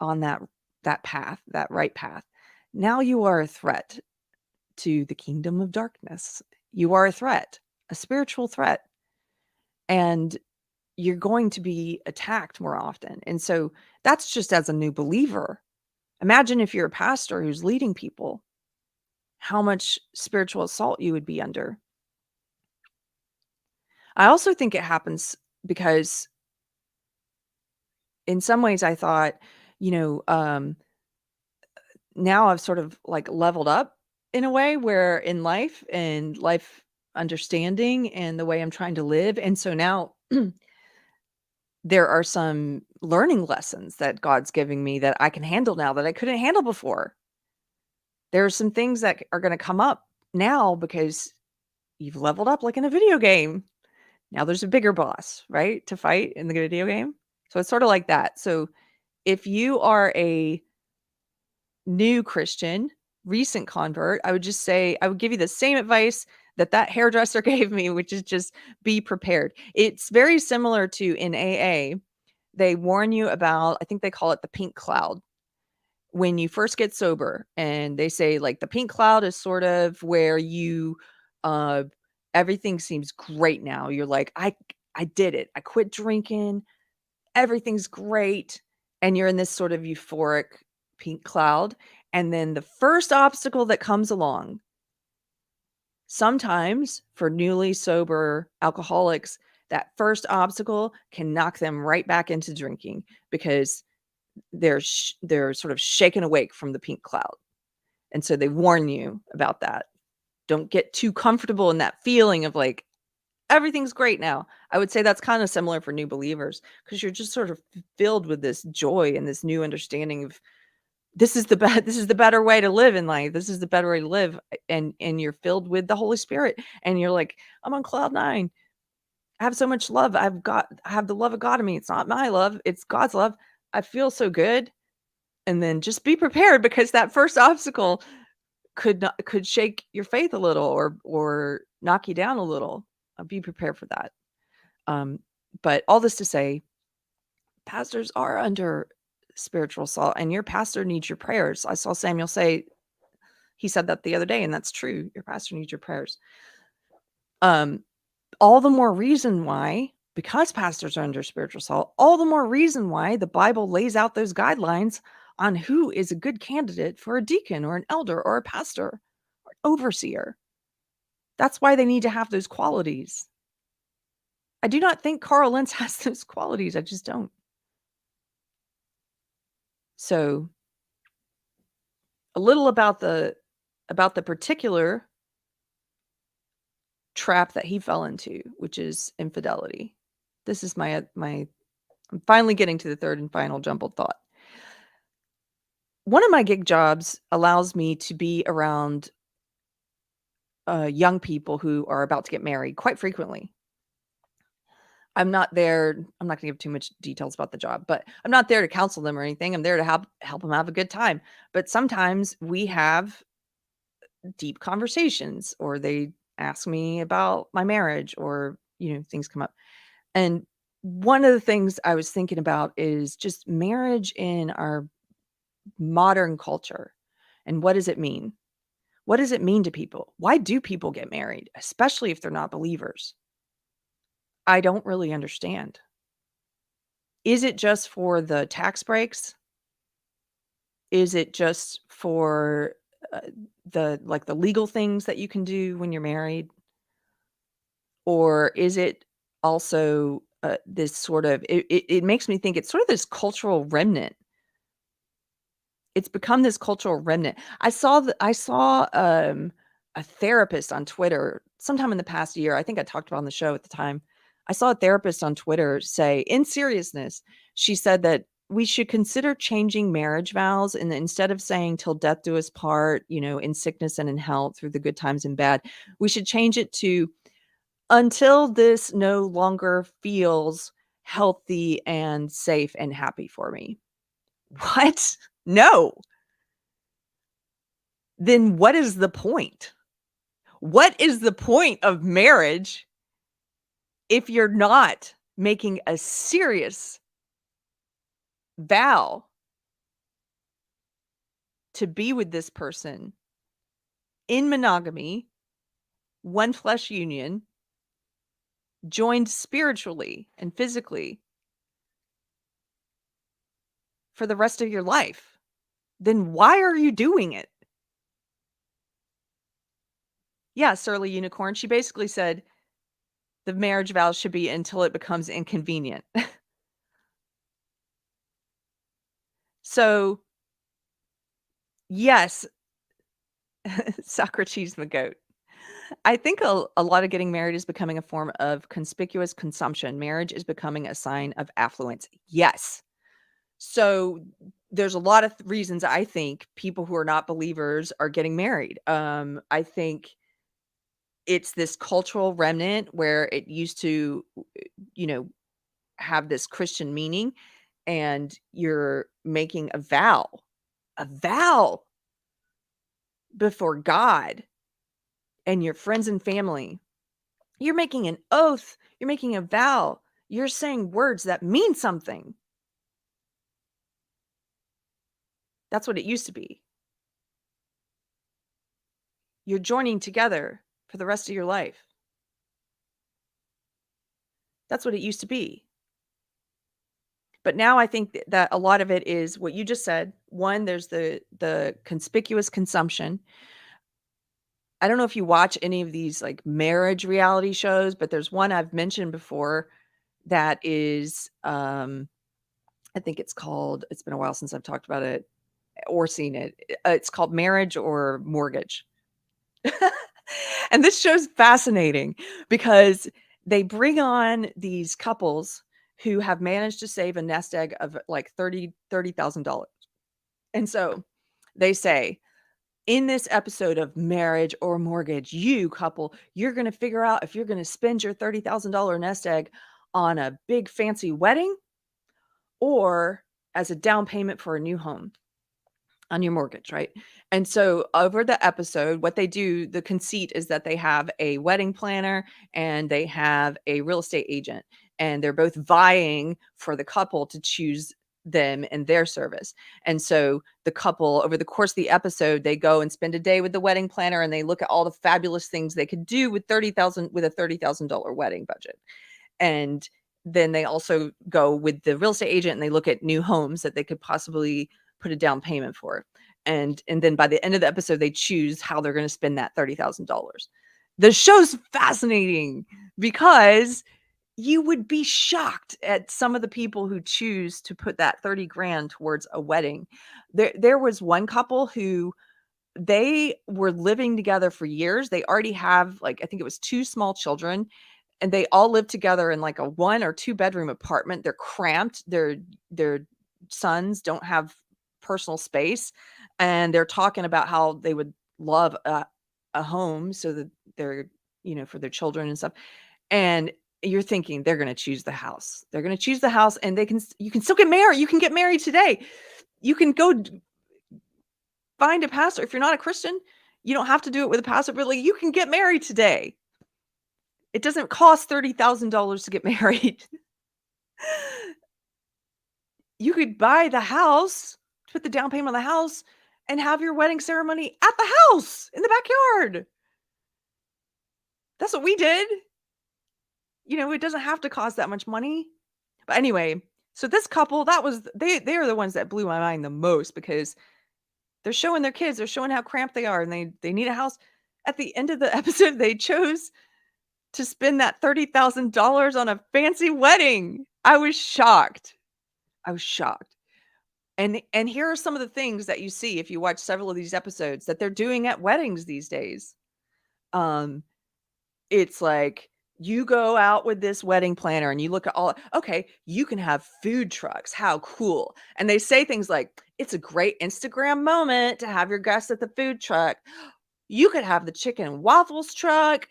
on that path, that right path, now you are a threat to the kingdom of darkness. You are a threat, a spiritual threat, and you're going to be attacked more often. And so that's just as a new believer. Imagine if you're a pastor who's leading people, how much spiritual assault you would be under. I also think it happens because in some ways I thought, now I've sort of like leveled up in a way where in life and life understanding and the way I'm trying to live. And so now there are some learning lessons that God's giving me that I can handle now that I couldn't handle before. There are some things that are going to come up now because you've leveled up like in a video game. Now there's a bigger boss, right, to fight in the video game. So it's sort of like that. So if you are a new Christian, recent convert, I would just say, I would give you the same advice that hairdresser gave me, which is just be prepared. It's very similar to in AA. They warn you about, I think they call it the pink cloud, when you first get sober, and they say like the pink cloud is sort of where you, everything seems great now. You're like, I did it. I quit drinking. Everything's great. And you're in this sort of euphoric pink cloud. And then the first obstacle that comes along, sometimes for newly sober alcoholics, that first obstacle can knock them right back into drinking because they're sort of shaken awake from the pink cloud. And so they warn you about that. Don't get too comfortable in that feeling of like, everything's great now. I would say that's kind of similar for new believers, because you're just sort of filled with this joy and this new understanding of this is the better way to live in life. This is the better way to live. And you're filled with the Holy Spirit, and you're like, I'm on cloud 9. I have so much love. I have the love of God in me. It's not my love, it's God's love. I feel so good. And then just be prepared, because that first obstacle could shake your faith a little or knock you down a little. Be prepared for that. But all this to say, pastors are under spiritual assault, and your pastor needs your prayers. I saw Samuel say, he said that the other day, and that's true. Your pastor needs your prayers. All the more reason why, because pastors are under spiritual assault, all the more reason why the Bible lays out those guidelines on who is a good candidate for a deacon or an elder or a pastor or overseer. That's why they need to have those qualities. I do not think Carl Lentz has those qualities. I just don't. So a little about the particular trap that he fell into, which is infidelity. This is I'm finally getting to the third and final jumbled thought. One of my gig jobs allows me to be around young people who are about to get married quite frequently. I'm not there. I'm not going to give too much details about the job, but I'm not there to counsel them or anything. I'm there to help them have a good time. But sometimes we have deep conversations, or they ask me about my marriage, or, things come up. And one of the things I was thinking about is just marriage in our modern culture. And what does it mean? What does it mean to people? Why do people get married, especially if they're not believers? I don't really understand. Is it just for the tax breaks? Is it just for the legal things that you can do when you're married? Or is it also this sort of, it makes me think it's sort of this cultural remnant. It's become this cultural remnant. I saw a therapist on Twitter sometime in the past year. I think I talked about on the show at the time. I saw a therapist on Twitter say, in seriousness, she said that we should consider changing marriage vows, and instead of saying till death do us part, in sickness and in health, through the good times and bad, we should change it to until this no longer feels healthy and safe and happy for me. What? No. Then what is the point? What is the point of marriage if you're not making a serious vow to be with this person in monogamy, one flesh union, joined spiritually and physically for the rest of your life? Then why are you doing it? Yeah, Surly Unicorn. She basically said the marriage vows should be until it becomes inconvenient. So, yes, Socrates the goat. I think a lot of getting married is becoming a form of conspicuous consumption. Marriage is becoming a sign of affluence. Yes. So there's a lot of reasons I think people who are not believers are getting married. I think it's this cultural remnant where it used to, have this Christian meaning, and you're making a vow before God and your friends and family. You're making an oath. You're making a vow. You're saying words that mean something. That's what it used to be. You're joining together for the rest of your life. That's what it used to be. But now I think that a lot of it is what you just said. One, there's the conspicuous consumption. I don't know if you watch any of these like marriage reality shows, but there's one I've mentioned before that is, I think it's been a while since I've talked about it or seen it. It's called Marriage or Mortgage. And this show's fascinating because they bring on these couples who have managed to save a nest egg of like $30,000. And so they say, in this episode of Marriage or Mortgage, you couple, you're going to figure out if you're going to spend your $30,000 nest egg on a big fancy wedding or as a down payment for a new home on your mortgage, right? And so over the episode, what they do, the conceit is that they have a wedding planner and they have a real estate agent, and they're both vying for the couple to choose them and their service. And so the couple, over the course of the episode, they go and spend a day with the wedding planner, and they look at all the fabulous things they could do with a $30,000 wedding budget. And then they also go with the real estate agent and they look at new homes that they could possibly put a down payment for. And then by the end of the episode, they choose how they're going to spend that $30,000. The show's fascinating because you would be shocked at some of the people who choose to put that 30 grand towards a wedding. There was one couple who they were living together for years. They already have I think it was 2 small children, and they all live together in like a 1 or 2 bedroom apartment. They're cramped. Their sons don't have personal space, and they're talking about how they would love a home so that they're, for their children and stuff. And you're thinking they're going to choose the house. They're going to choose the house, and you can still get married. You can get married today. You can go find a pastor. If you're not a Christian, you don't have to do it with a pastor, but like, you can get married today. It doesn't cost $30,000 to get married. You could buy the house, put the down payment on the house, and have your wedding ceremony at the house in the backyard. That's what we did. It doesn't have to cost that much money. But anyway, so this couple, they are the ones that blew my mind the most, because they're showing their kids, they're showing how cramped they are, and they need a house. At the end of the episode, they chose to spend that $30,000 on a fancy wedding. I was shocked. And here are some of the things that you see if you watch several of these episodes that they're doing at weddings these days. It's like, you go out with this wedding planner and you look at okay, you can have food trucks. How cool. And they say things like, it's a great Instagram moment to have your guests at the food truck. You could have the chicken and waffles truck.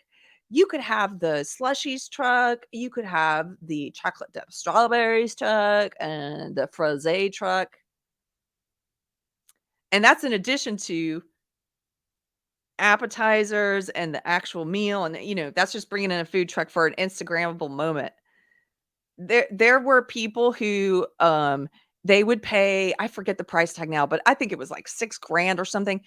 You could have the slushies truck. You could have the chocolate dip strawberries truck and the frosé truck. And that's in addition to appetizers and the actual meal. And, that's just bringing in a food truck for an Instagrammable moment. There were people who, they would pay, I forget the price tag now, but I think it was like $6,000 or something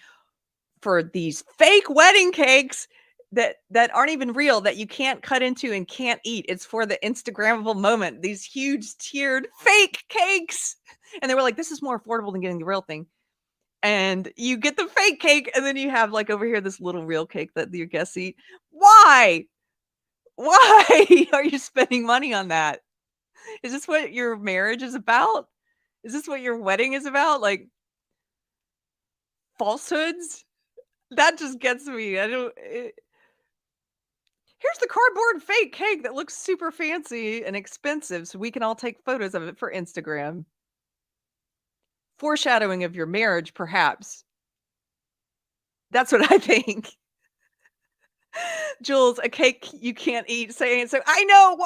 for these fake wedding cakes that aren't even real, that you can't cut into and can't eat. It's for the Instagrammable moment. These huge tiered fake cakes. And they were like, this is more affordable than getting the real thing. And you get the fake cake, and then you have like over here this little real cake that your guests eat. Why are you spending money on that? Is this what your marriage is about? Is this what your wedding is about? Like, falsehoods? That just gets me. Here's the cardboard fake cake that looks super fancy and expensive, so we can all take photos of it for Instagram. Foreshadowing of your marriage, perhaps. That's what I think. Jules, a cake you can't eat, saying so. I know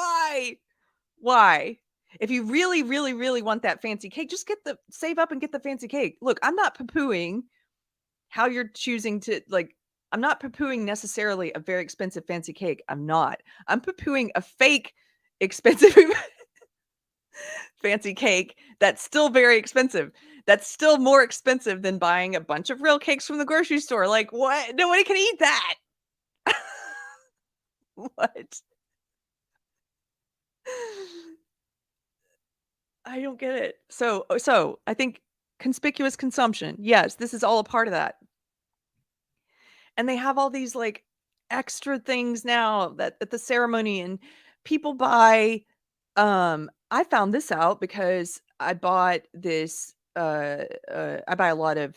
why. If you really, really, really want that fancy cake, just save up and get the fancy cake. Look, I'm not poo-pooing how you're choosing to, like, I'm not poo-pooing necessarily a very expensive fancy cake. I'm not. I'm poo-pooing a fake expensive fancy cake that's still very expensive. That's still more expensive than buying a bunch of real cakes from the grocery store. Like, what? Nobody can eat that. What? I don't get it. So I think conspicuous consumption. Yes, this is all a part of that. And they have all these like extra things now that at the ceremony, and people buy. I found this out because I bought this. I buy a lot of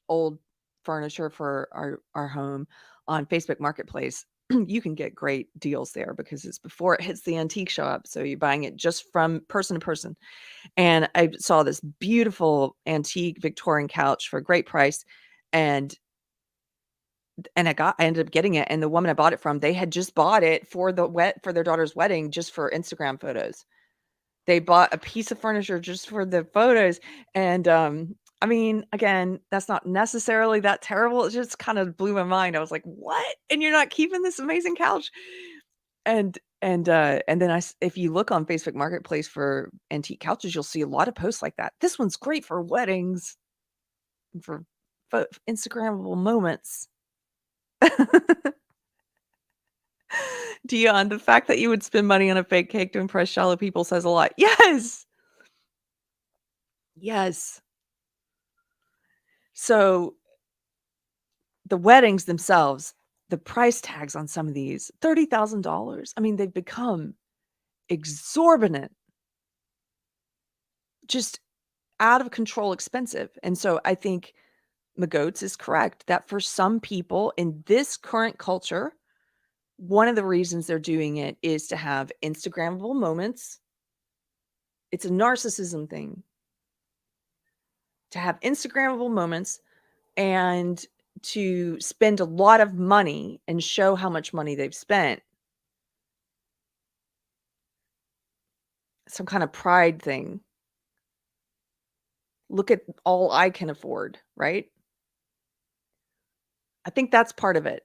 old furniture for our home on Facebook Marketplace. You can get great deals there because it's before it hits the antique shop. So you're buying it just from person to person. And I saw this beautiful antique Victorian couch for a great price. And I ended up getting it. And the woman I bought it from, they had just bought it for their daughter's wedding, just for Instagram photos. They bought a piece of furniture just for the photos. And, I mean, again, that's not necessarily that terrible. It just kind of blew my mind. I was like, what? And you're not keeping this amazing couch? And then if you look on Facebook Marketplace for antique couches, you'll see a lot of posts like that. This one's great for weddings, for Instagrammable moments. Dion, the fact that you would spend money on a fake cake to impress shallow people says a lot. Yes. So the weddings themselves, the price tags on some of these, $30,000. I mean, they've become exorbitant, just out of control expensive. And so I think Magoats is correct that for some people in this current culture, one of the reasons they're doing it is to have Instagrammable moments. It's a narcissism thing. To have Instagrammable moments and to spend a lot of money and show how much money they've spent. some kind of pride thing. Look at all I can afford, right? I think that's part of it.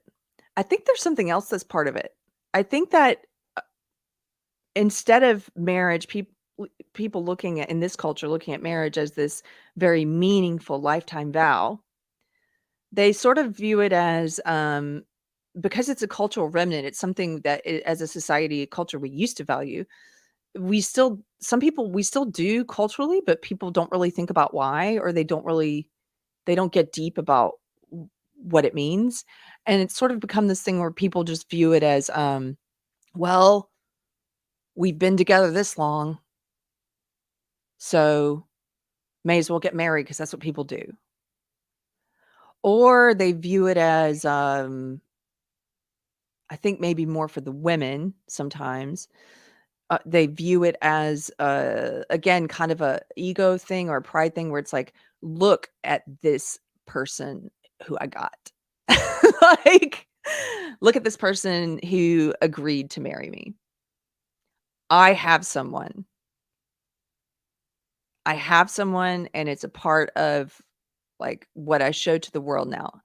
I think there's something else that's part of it. I think that instead of marriage, people looking at, in this culture, looking at marriage as this very meaningful lifetime vow, they sort of view it as, because it's a cultural remnant, it's something that as a society, a culture we used to value. Some people, we still do culturally, but people don't really think about why, or they don't get deep about what it means. And it's sort of become this thing where people just view it as, well, we've been together this long, so may as well get married because that's what people do. Or they view it as, I think maybe more for the women sometimes, they view it as, again, kind of a ego thing or a pride thing where it's like, look at this person who I got. Like, look at this person who agreed to marry me. I have someone, and it's a part of like what I show to the world now,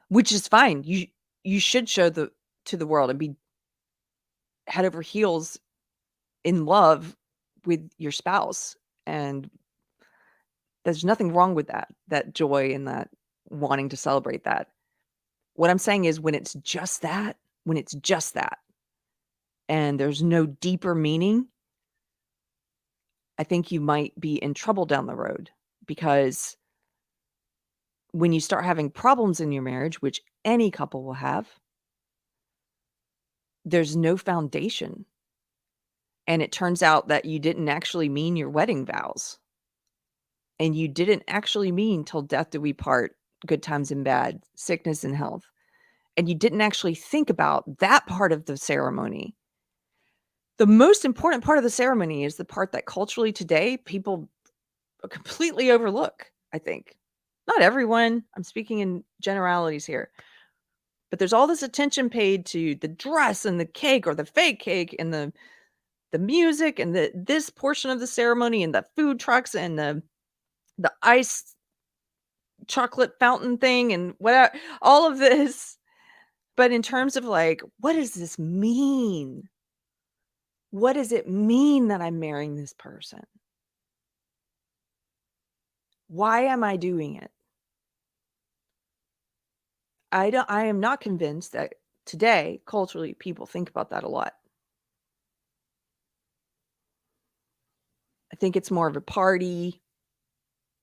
which is fine. You should show to the world and be head over heels in love with your spouse, and there's nothing wrong with that joy and that wanting to celebrate that. What I'm saying is when it's just that, and there's no deeper meaning, I think you might be in trouble down the road, because when you start having problems in your marriage, which any couple will have, there's no foundation. And it turns out that you didn't actually mean your wedding vows. And you didn't actually mean till death do we part, good times and bad, sickness and health. And you didn't actually think about that part of the ceremony. The most important part of the ceremony is the part that culturally today people completely overlook, I think. Not everyone. I'm speaking in generalities here. But there's all this attention paid to the dress and the cake or the fake cake and the music and this portion of the ceremony and the food trucks and the ice chocolate fountain thing and whatever, all of this. But in terms of like, what does this mean? What does it mean that I'm marrying this person? Why am I doing it? I am not convinced that today, culturally, people think about that a lot. I think it's more of a party,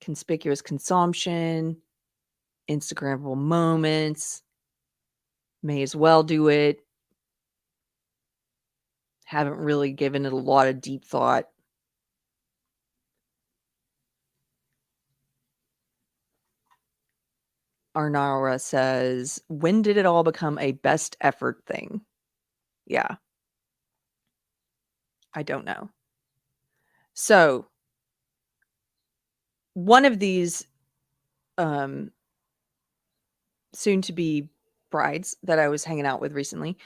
conspicuous consumption, Instagrammable moments, may as well do it. Haven't really given it a lot of deep thought. Arnara says, when did it all become a best effort thing? Yeah. I don't know. So, one of these soon-to-be brides that I was hanging out with recently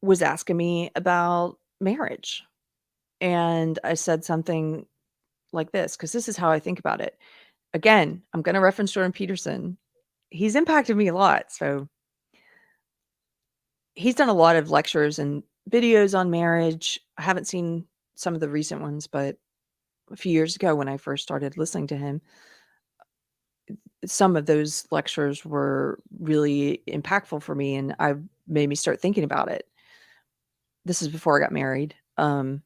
was asking me about marriage. And I said something like this, because this is how I think about it. Again, I'm going to reference Jordan Peterson. He's impacted me a lot. So he's done a lot of lectures and videos on marriage. I haven't seen some of the recent ones, but a few years ago when I first started listening to him, some of those lectures were really impactful for me, and I made me start thinking about it. This is before I got married. And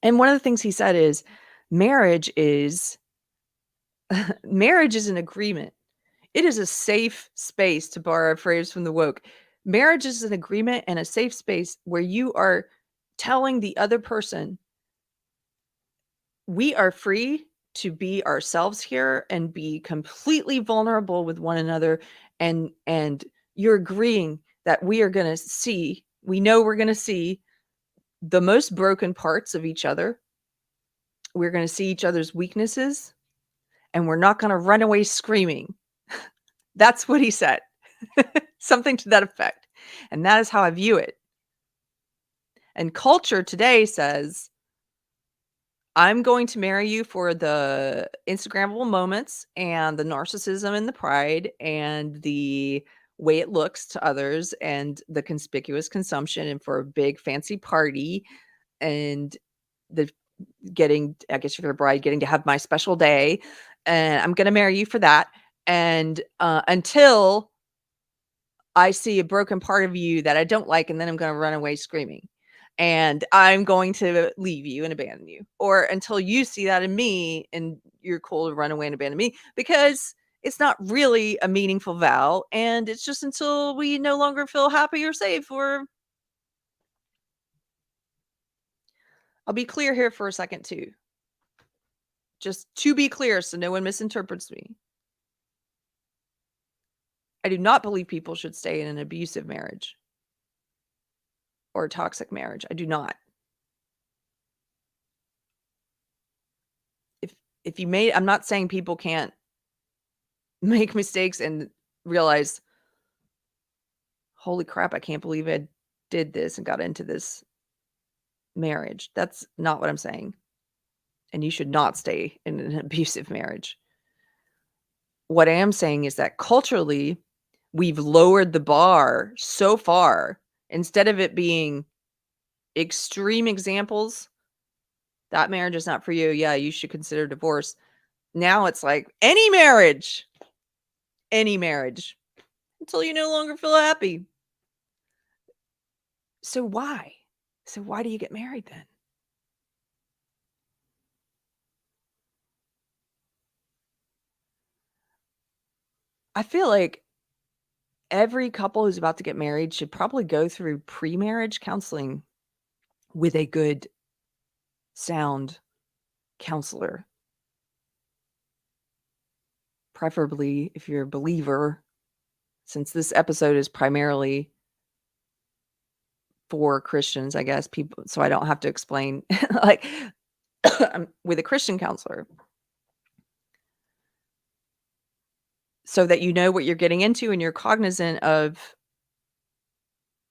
one of the things he said is marriage is an agreement. It is a safe space, to borrow a phrase from the woke. Marriage is an agreement and a safe space where you are telling the other person, we are free to be ourselves here and be completely vulnerable with one another. And you're agreeing that we know we're going to see the most broken parts of each other. We're going to see each other's weaknesses, and we're not going to run away screaming. That's what he said. Something to that effect. And that is how I view it. And culture today says, I'm going to marry you for the Instagrammable moments and the narcissism and the pride and the way it looks to others and the conspicuous consumption and for a big fancy party and the getting, I guess you're a bride, getting to have my special day. And I'm going to marry you for that. And until I see a broken part of you that I don't like, and then I'm going to run away screaming. And I'm going to leave you and abandon you. Or until you see that in me and you're cool to run away and abandon me, because it's not really a meaningful vow. And it's just until we no longer feel happy or safe. Or I'll be clear here for a second too. Just to be clear so no one misinterprets me. I do not believe people should stay in an abusive marriage or a toxic marriage. I do not. If you made, I'm not saying people can't make mistakes and realize, holy crap, I can't believe I did this and got into this marriage. That's not what I'm saying. And you should not stay in an abusive marriage. What I am saying is that culturally, we've lowered the bar so far. Instead of it being extreme examples, that marriage is not for you. Yeah, you should consider divorce. Now it's like any marriage until you no longer feel happy. So why? So why do you get married then? I feel like every couple who's about to get married should probably go through pre-marriage counseling with a good, sound counselor. Preferably if you're a believer, since this episode is primarily for Christians, I guess, people, so I don't have to explain like with a Christian counselor. So that you know what you're getting into and you're cognizant of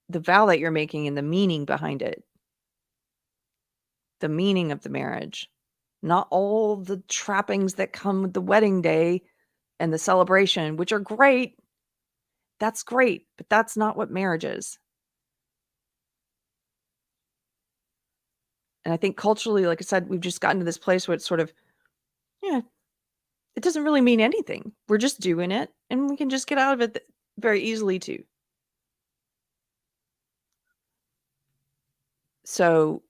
the vow that you're making and the meaning behind it. The meaning of the marriage. Not all the trappings that come with the wedding day and the celebration, which are great. That's great, but that's not what marriage is. And I think culturally, like I said, we've just gotten to this place where it's sort of, yeah, it doesn't really mean anything. We're just doing it, and we can just get out of it very easily too. So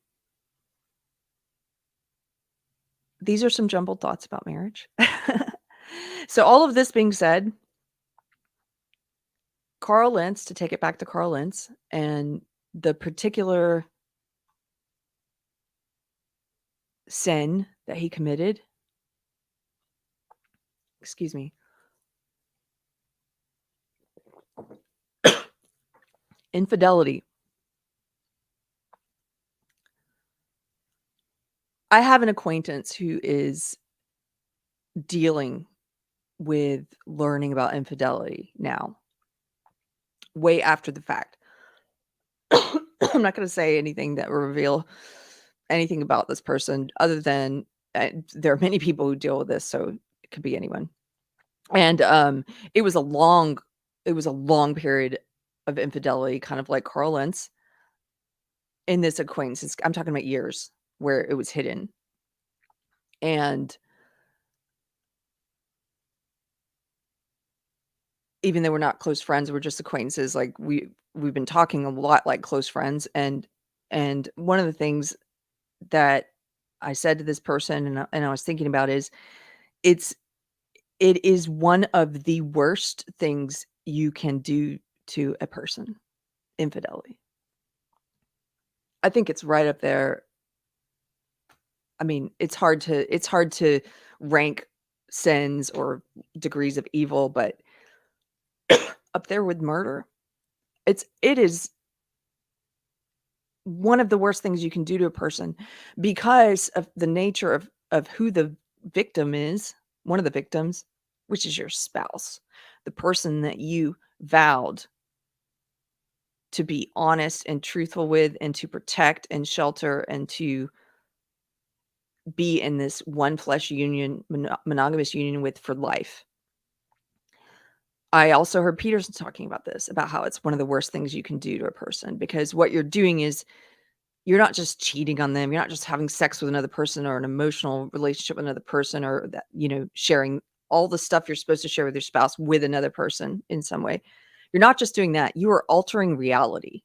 these are some jumbled thoughts about marriage. So all of this being said, Carl Lentz, to take it back to Carl Lentz and the particular sin that he committed, excuse me, infidelity. I have an acquaintance who is dealing with learning about infidelity now, way after the fact. I'm not going to say anything that will reveal anything about this person other than there are many people who deal with this, so it could be anyone. And it was a long period of infidelity, kind of like Carl Lentz in this acquaintance. I'm talking about years where it was hidden. And even though we're not close friends, we're just acquaintances. Like we've been talking a lot like close friends. And one of the things that I said to this person and I was thinking about is it is one of the worst things you can do to a person, infidelity. I think it's right up there. I mean, it's hard to rank sins or degrees of evil, but up there with murder, it is one of the worst things you can do to a person because of the nature of who the victim is, one of the victims, which is your spouse, the person that you vowed to be honest and truthful with and to protect and shelter and to be in this one flesh union, monogamous union with for life. I also heard Peterson talking about this, about how it's one of the worst things you can do to a person, because what you're doing is you're not just cheating on them. You're not just having sex with another person or an emotional relationship with another person, or that, sharing all the stuff you're supposed to share with your spouse with another person in some way. You're not just doing that. You are altering reality.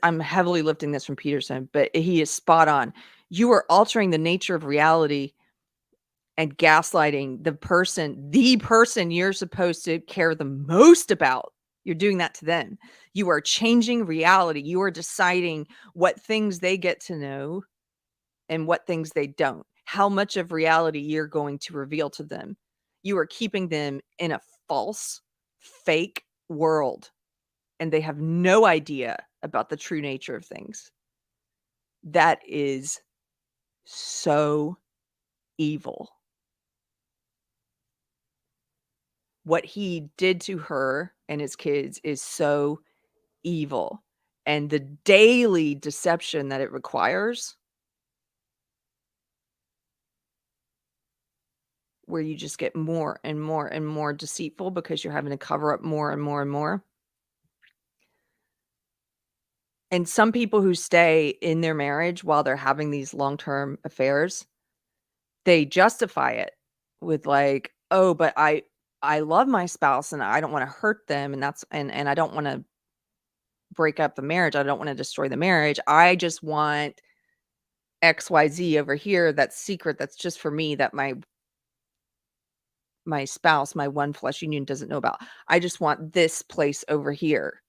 I'm heavily lifting this from Peterson, but he is spot on. You are altering the nature of reality and gaslighting the person you're supposed to care the most about. You're doing that to them. You are changing reality. You are deciding what things they get to know and what things they don't. How much of reality you're going to reveal to them. You are keeping them in a false, fake world, and they have no idea about the true nature of things. That is so evil. What he did to her and his kids is so evil. And the daily deception that it requires, where you just get more and more and more deceitful because you're having to cover up more and more and more. And some people who stay in their marriage while they're having these long-term affairs, they justify it with like, oh, but I love my spouse and I don't want to hurt them, and and I don't want to break up the marriage. I don't want to destroy the marriage. I just want XYZ over here, that's secret, that's just for me, that my spouse, my one flesh union, doesn't know about. I just want this place over here,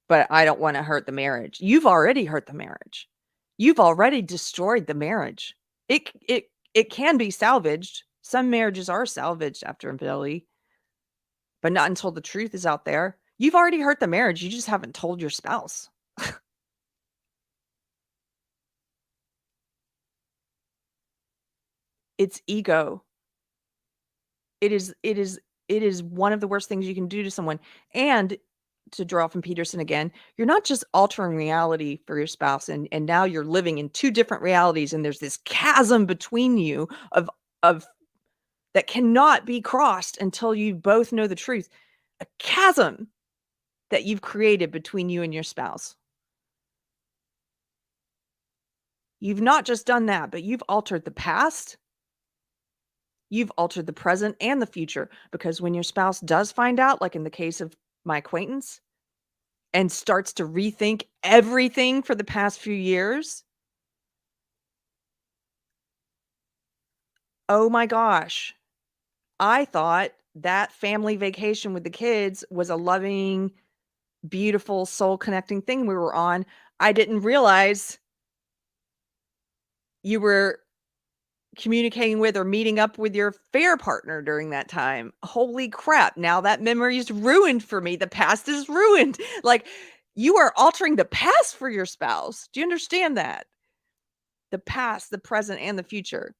but I don't want to hurt the marriage. You've already hurt the marriage. You've already destroyed the marriage. It can be salvaged. Some marriages are salvaged after infidelity, but not until the truth is out there. You've already hurt the marriage. You just haven't told your spouse. It's ego. It is one of the worst things you can do to someone. And to draw from Peterson again, you're not just altering reality for your spouse, and now you're living in two different realities, and there's this chasm between you of that cannot be crossed until you both know the truth. A chasm that you've created between you and your spouse. You've not just done that, but you've altered the past. You've altered the present and the future, because when your spouse does find out, like in the case of my acquaintance, and starts to rethink everything for the past few years, oh my gosh, I thought that family vacation with the kids was a loving, beautiful, soul-connecting thing we were on. I didn't realize you were communicating with or meeting up with your affair partner during that time. Holy crap. Now that memory is ruined for me. The past is ruined. Like, you are altering the past for your spouse. Do you understand that? The past, the present, and the future.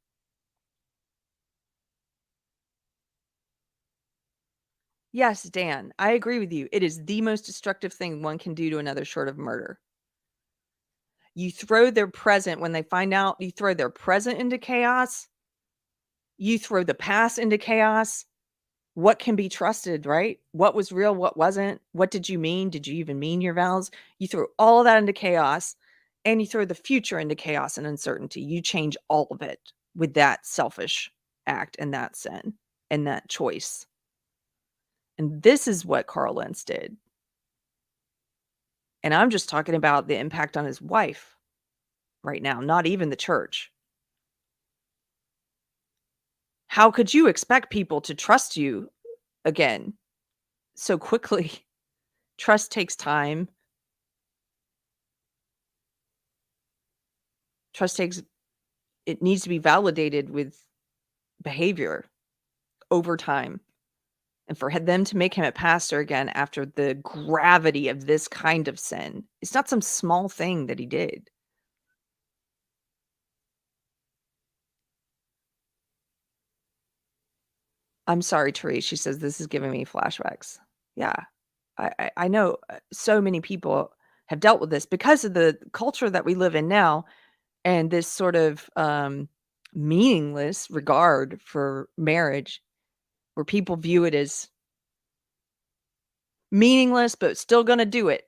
Yes, Dan, I agree with you. It is the most destructive thing one can do to another short of murder. You throw their present, when they find out, you throw their present into chaos. You throw the past into chaos. What can be trusted, right? What was real? What wasn't? What did you mean? Did you even mean your vows? You throw all of that into chaos, and you throw the future into chaos and uncertainty. You change all of it with that selfish act and that sin and that choice. And this is what Carl Lentz did. And I'm just talking about the impact on his wife right now, not even the church. How could you expect people to trust you again so quickly? Trust takes time. It needs to be validated with behavior over time. And for them to make him a pastor again after the gravity of this kind of sin, it's not some small thing that he did. I'm sorry, Therese. She says, this is giving me flashbacks. Yeah, I know so many people have dealt with this because of the culture that we live in now. And this sort of meaningless regard for marriage, where people view it as meaningless, but still going to do it,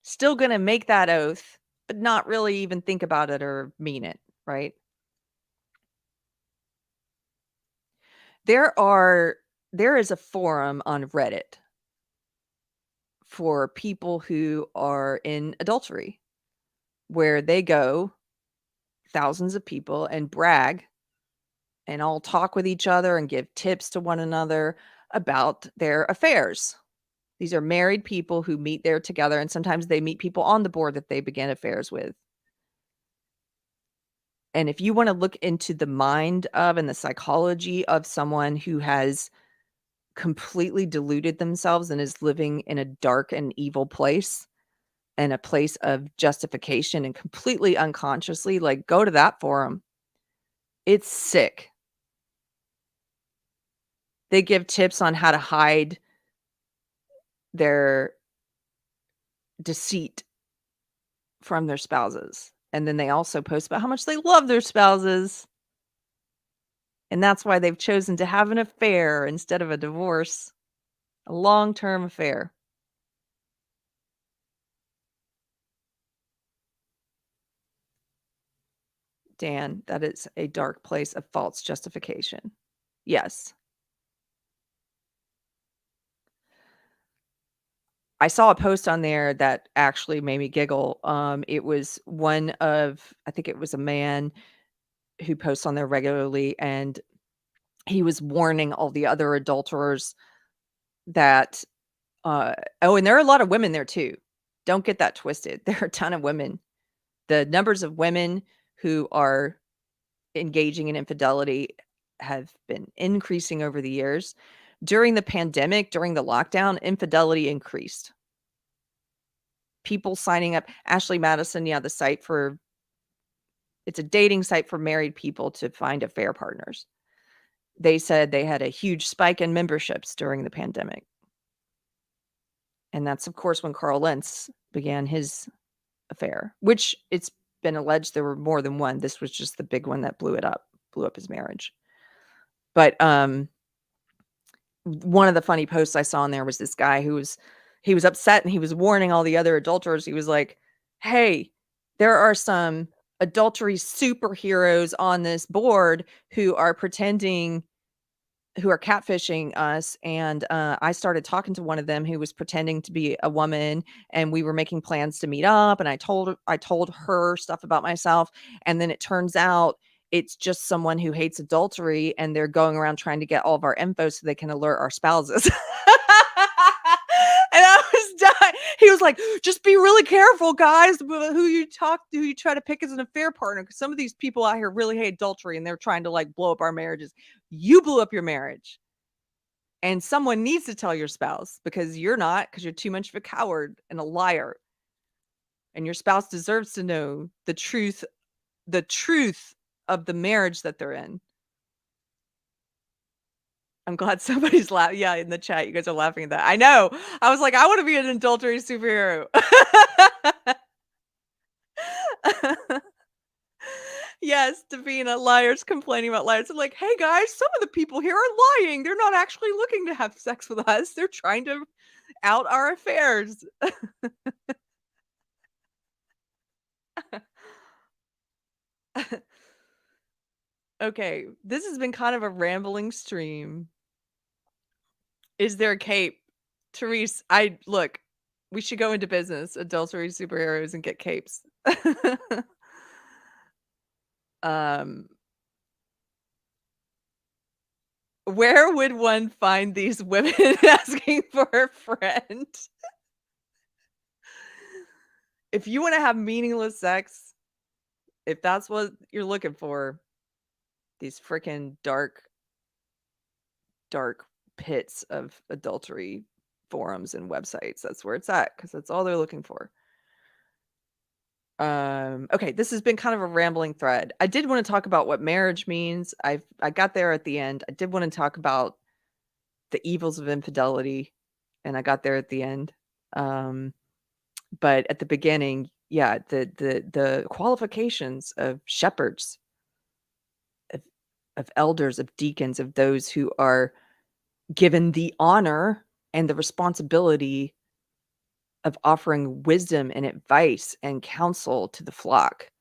still going to make that oath, but not really even think about it or mean it, right? There is a forum on Reddit for people who are in adultery, where they go, thousands of people, and brag and all talk with each other and give tips to one another about their affairs. These are married people who meet there together, and sometimes they meet people on the board that they began affairs with. And if you want to look into the mind of and the psychology of someone who has completely deluded themselves and is living in a dark and evil place, and a place of justification, and completely unconsciously, like, go to that forum. It's sick. They give tips on how to hide their deceit from their spouses. And then they also post about how much they love their spouses. And that's why they've chosen to have an affair instead of a divorce, a long-term affair. Dan, that is a dark place of false justification. Yes. I saw a post on there that actually made me giggle. It was one of, I think it was a man who posts on there regularly, and he was warning all the other adulterers that, and there are a lot of women there too. Don't get that twisted. There are a ton of women. The numbers of women who are engaging in infidelity have been increasing over the years. During the pandemic, during the lockdown, infidelity increased. People signing up. Ashley Madison, the site it's a dating site for married people to find affair partners. They said they had a huge spike in memberships during the pandemic. And that's, of course, when Carl Lentz began his affair, which it's been alleged there were more than one. This was just the big one that blew up his marriage. But one of the funny posts I saw in there was this guy who was upset, and he was warning all the other adulterers. He was like, hey, there are some adultery superheroes on this board who are catfishing us. And I started talking to one of them who was pretending to be a woman, and we were making plans to meet up. And I told her stuff about myself. And then it turns out it's just someone who hates adultery, and they're going around trying to get all of our info so they can alert our spouses. And I was dying. He was like, just be really careful, guys, who you try to pick as an affair partner, because some of these people out here really hate adultery, and they're trying to like blow up our marriages. You blew up your marriage, and someone needs to tell your spouse, because you're too much of a coward and a liar. And your spouse deserves to know the truth of the marriage that they're in. I'm glad somebody's laughing. Yeah, in the chat, you guys are laughing at that. I know. I was like, I want to be an adultery superhero. Yes, Davina, liars complaining about liars. I'm like, hey guys, some of the people here are lying. They're not actually looking to have sex with us. They're trying to out our affairs. Okay, this has been kind of a rambling stream. Is there a cape? Therese, we should go into business, adultery superheroes, and get capes. Where would one find these women asking for a friend? If you want to have meaningless sex, if that's what you're looking for, these freaking dark pits of adultery forums and websites, that's where it's at, because that's all they're looking for. Okay, this has been kind of a rambling thread. I did want to talk about what marriage means. I got there at the end. I did want to talk about the evils of infidelity, and I got there at the end. But at the beginning, the qualifications of shepherds, of elders, of deacons, of those who are given the honor and the responsibility of offering wisdom and advice and counsel to the flock.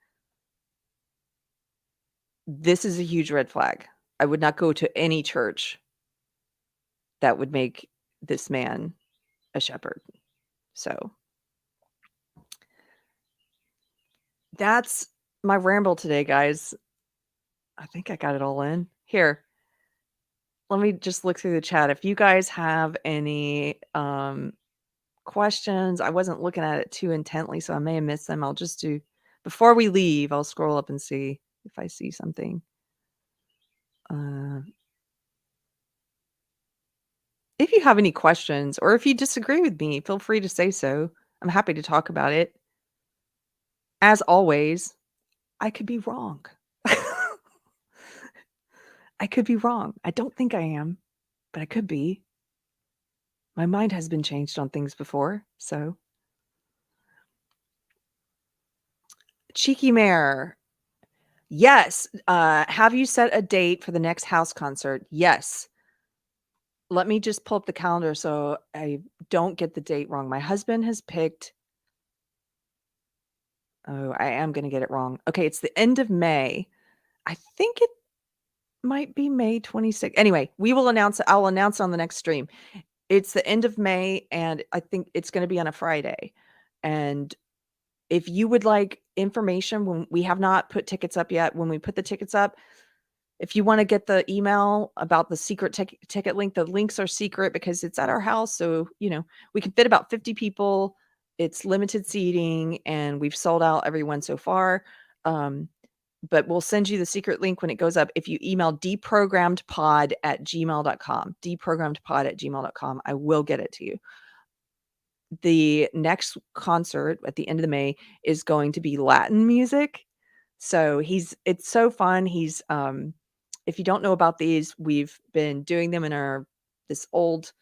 This is a huge red flag. I would not go to any church that would make this man a shepherd. So that's my ramble today, guys. I think I got it all in. Here, let me just look through the chat. If you guys have any questions, I wasn't looking at it too intently, so I may have missed them. I'll just do, before we leave, I'll scroll up and see if I see something. If you have any questions, or if you disagree with me, feel free to say so. I'm happy to talk about it. As always, I could be wrong. I could be wrong. I don't think I am, but I could be. My mind has been changed on things before, so. Cheeky Mare. Yes. Have you set a date for the next house concert? Yes. Let me just pull up the calendar so I don't get the date wrong. My husband has picked. Oh, I am going to get it wrong. Okay, it's the end of May. I think it might be May 26th. Anyway, I'll announce on the next stream. It's the end of May, and I think it's going to be on a Friday. And if you would like information, when we have not put tickets up yet, when we put the tickets up, if you want to get the email about the secret ticket link, the links are secret because it's at our house. So, we can fit about 50 people. It's limited seating, and we've sold out everyone so far. But we'll send you the secret link when it goes up. If you email deprogrammedpod@gmail.com, deprogrammedpod@gmail.com, I will get it to you. The next concert at the end of the May is going to be Latin music. So it's so fun. If you don't know about these, we've been doing them in our old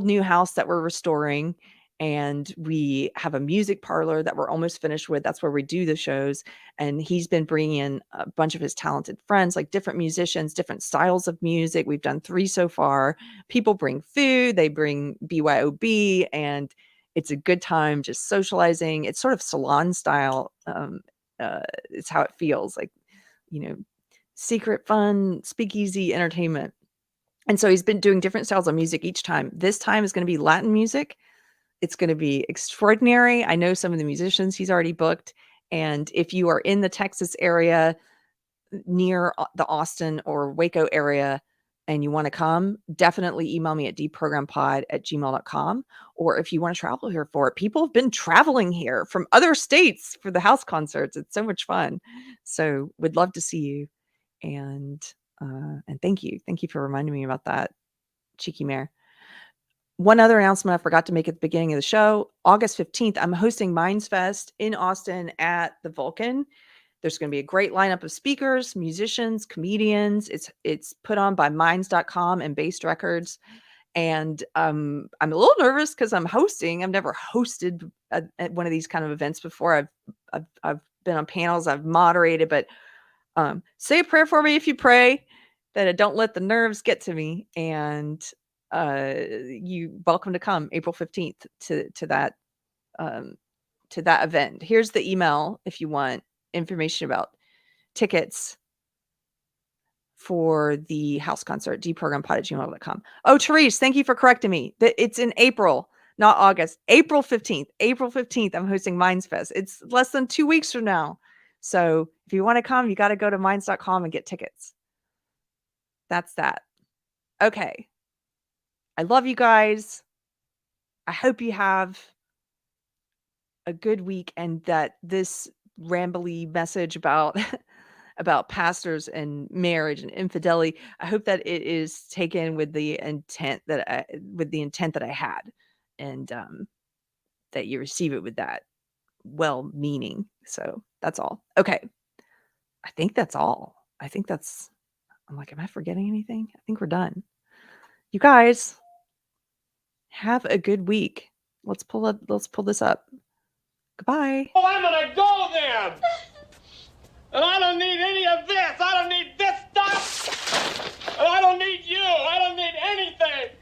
new house that we're restoring. And we have a music parlor that we're almost finished with. That's where we do the shows. And he's been bringing in a bunch of his talented friends, like different musicians, different styles of music. We've done 3 so far. People bring food, they bring BYOB, and it's a good time just socializing. It's sort of salon style. It's how it feels like, secret fun, speakeasy entertainment. And so he's been doing different styles of music each time. This time is going to be Latin music. It's going to be extraordinary. I know some of the musicians he's already booked. And if you are in the Texas area near the Austin or Waco area and you want to come, definitely email me at deprogrammedpod@gmail.com. Or if you want to travel here for it, people have been traveling here from other states for the house concerts. It's so much fun. So would love to see you. And thank you. Thank you for reminding me about that, Cheeky Mare. One other announcement I forgot to make at the beginning of the show. August 15th, I'm hosting Minds Fest in Austin at the Vulcan. There's going to be a great lineup of speakers, musicians, comedians. It's put on by minds.com and Based Records. And I'm a little nervous because I'm hosting. I've never hosted at one of these kind of events before. I've been on panels, I've moderated, but say a prayer for me if you pray, that I don't let the nerves get to me. And you welcome to come April 15th to that event. Here's the email if you want information about tickets for the house concert, deprogrammedpod@gmail.com. Oh, Therese, thank you for correcting me. It's in April, not August. April 15th. April 15th, I'm hosting Minds Fest. It's less than 2 weeks from now. So if you want to come, you got to go to minds.com and get tickets. That's that. Okay. I love you guys. I hope you have a good week, and that this rambly message about pastors and marriage and infidelity, I hope that it is taken with the intent that I had, and that you receive it with that well-meaning. So that's all. Okay. I think that's all. I'm like, am I forgetting anything? I think we're done. You guys have a good week. Let's pull this up. Goodbye. Oh, I'm gonna go then. And I don't need any of this. I don't need this stuff. And I don't need you. I don't need anything.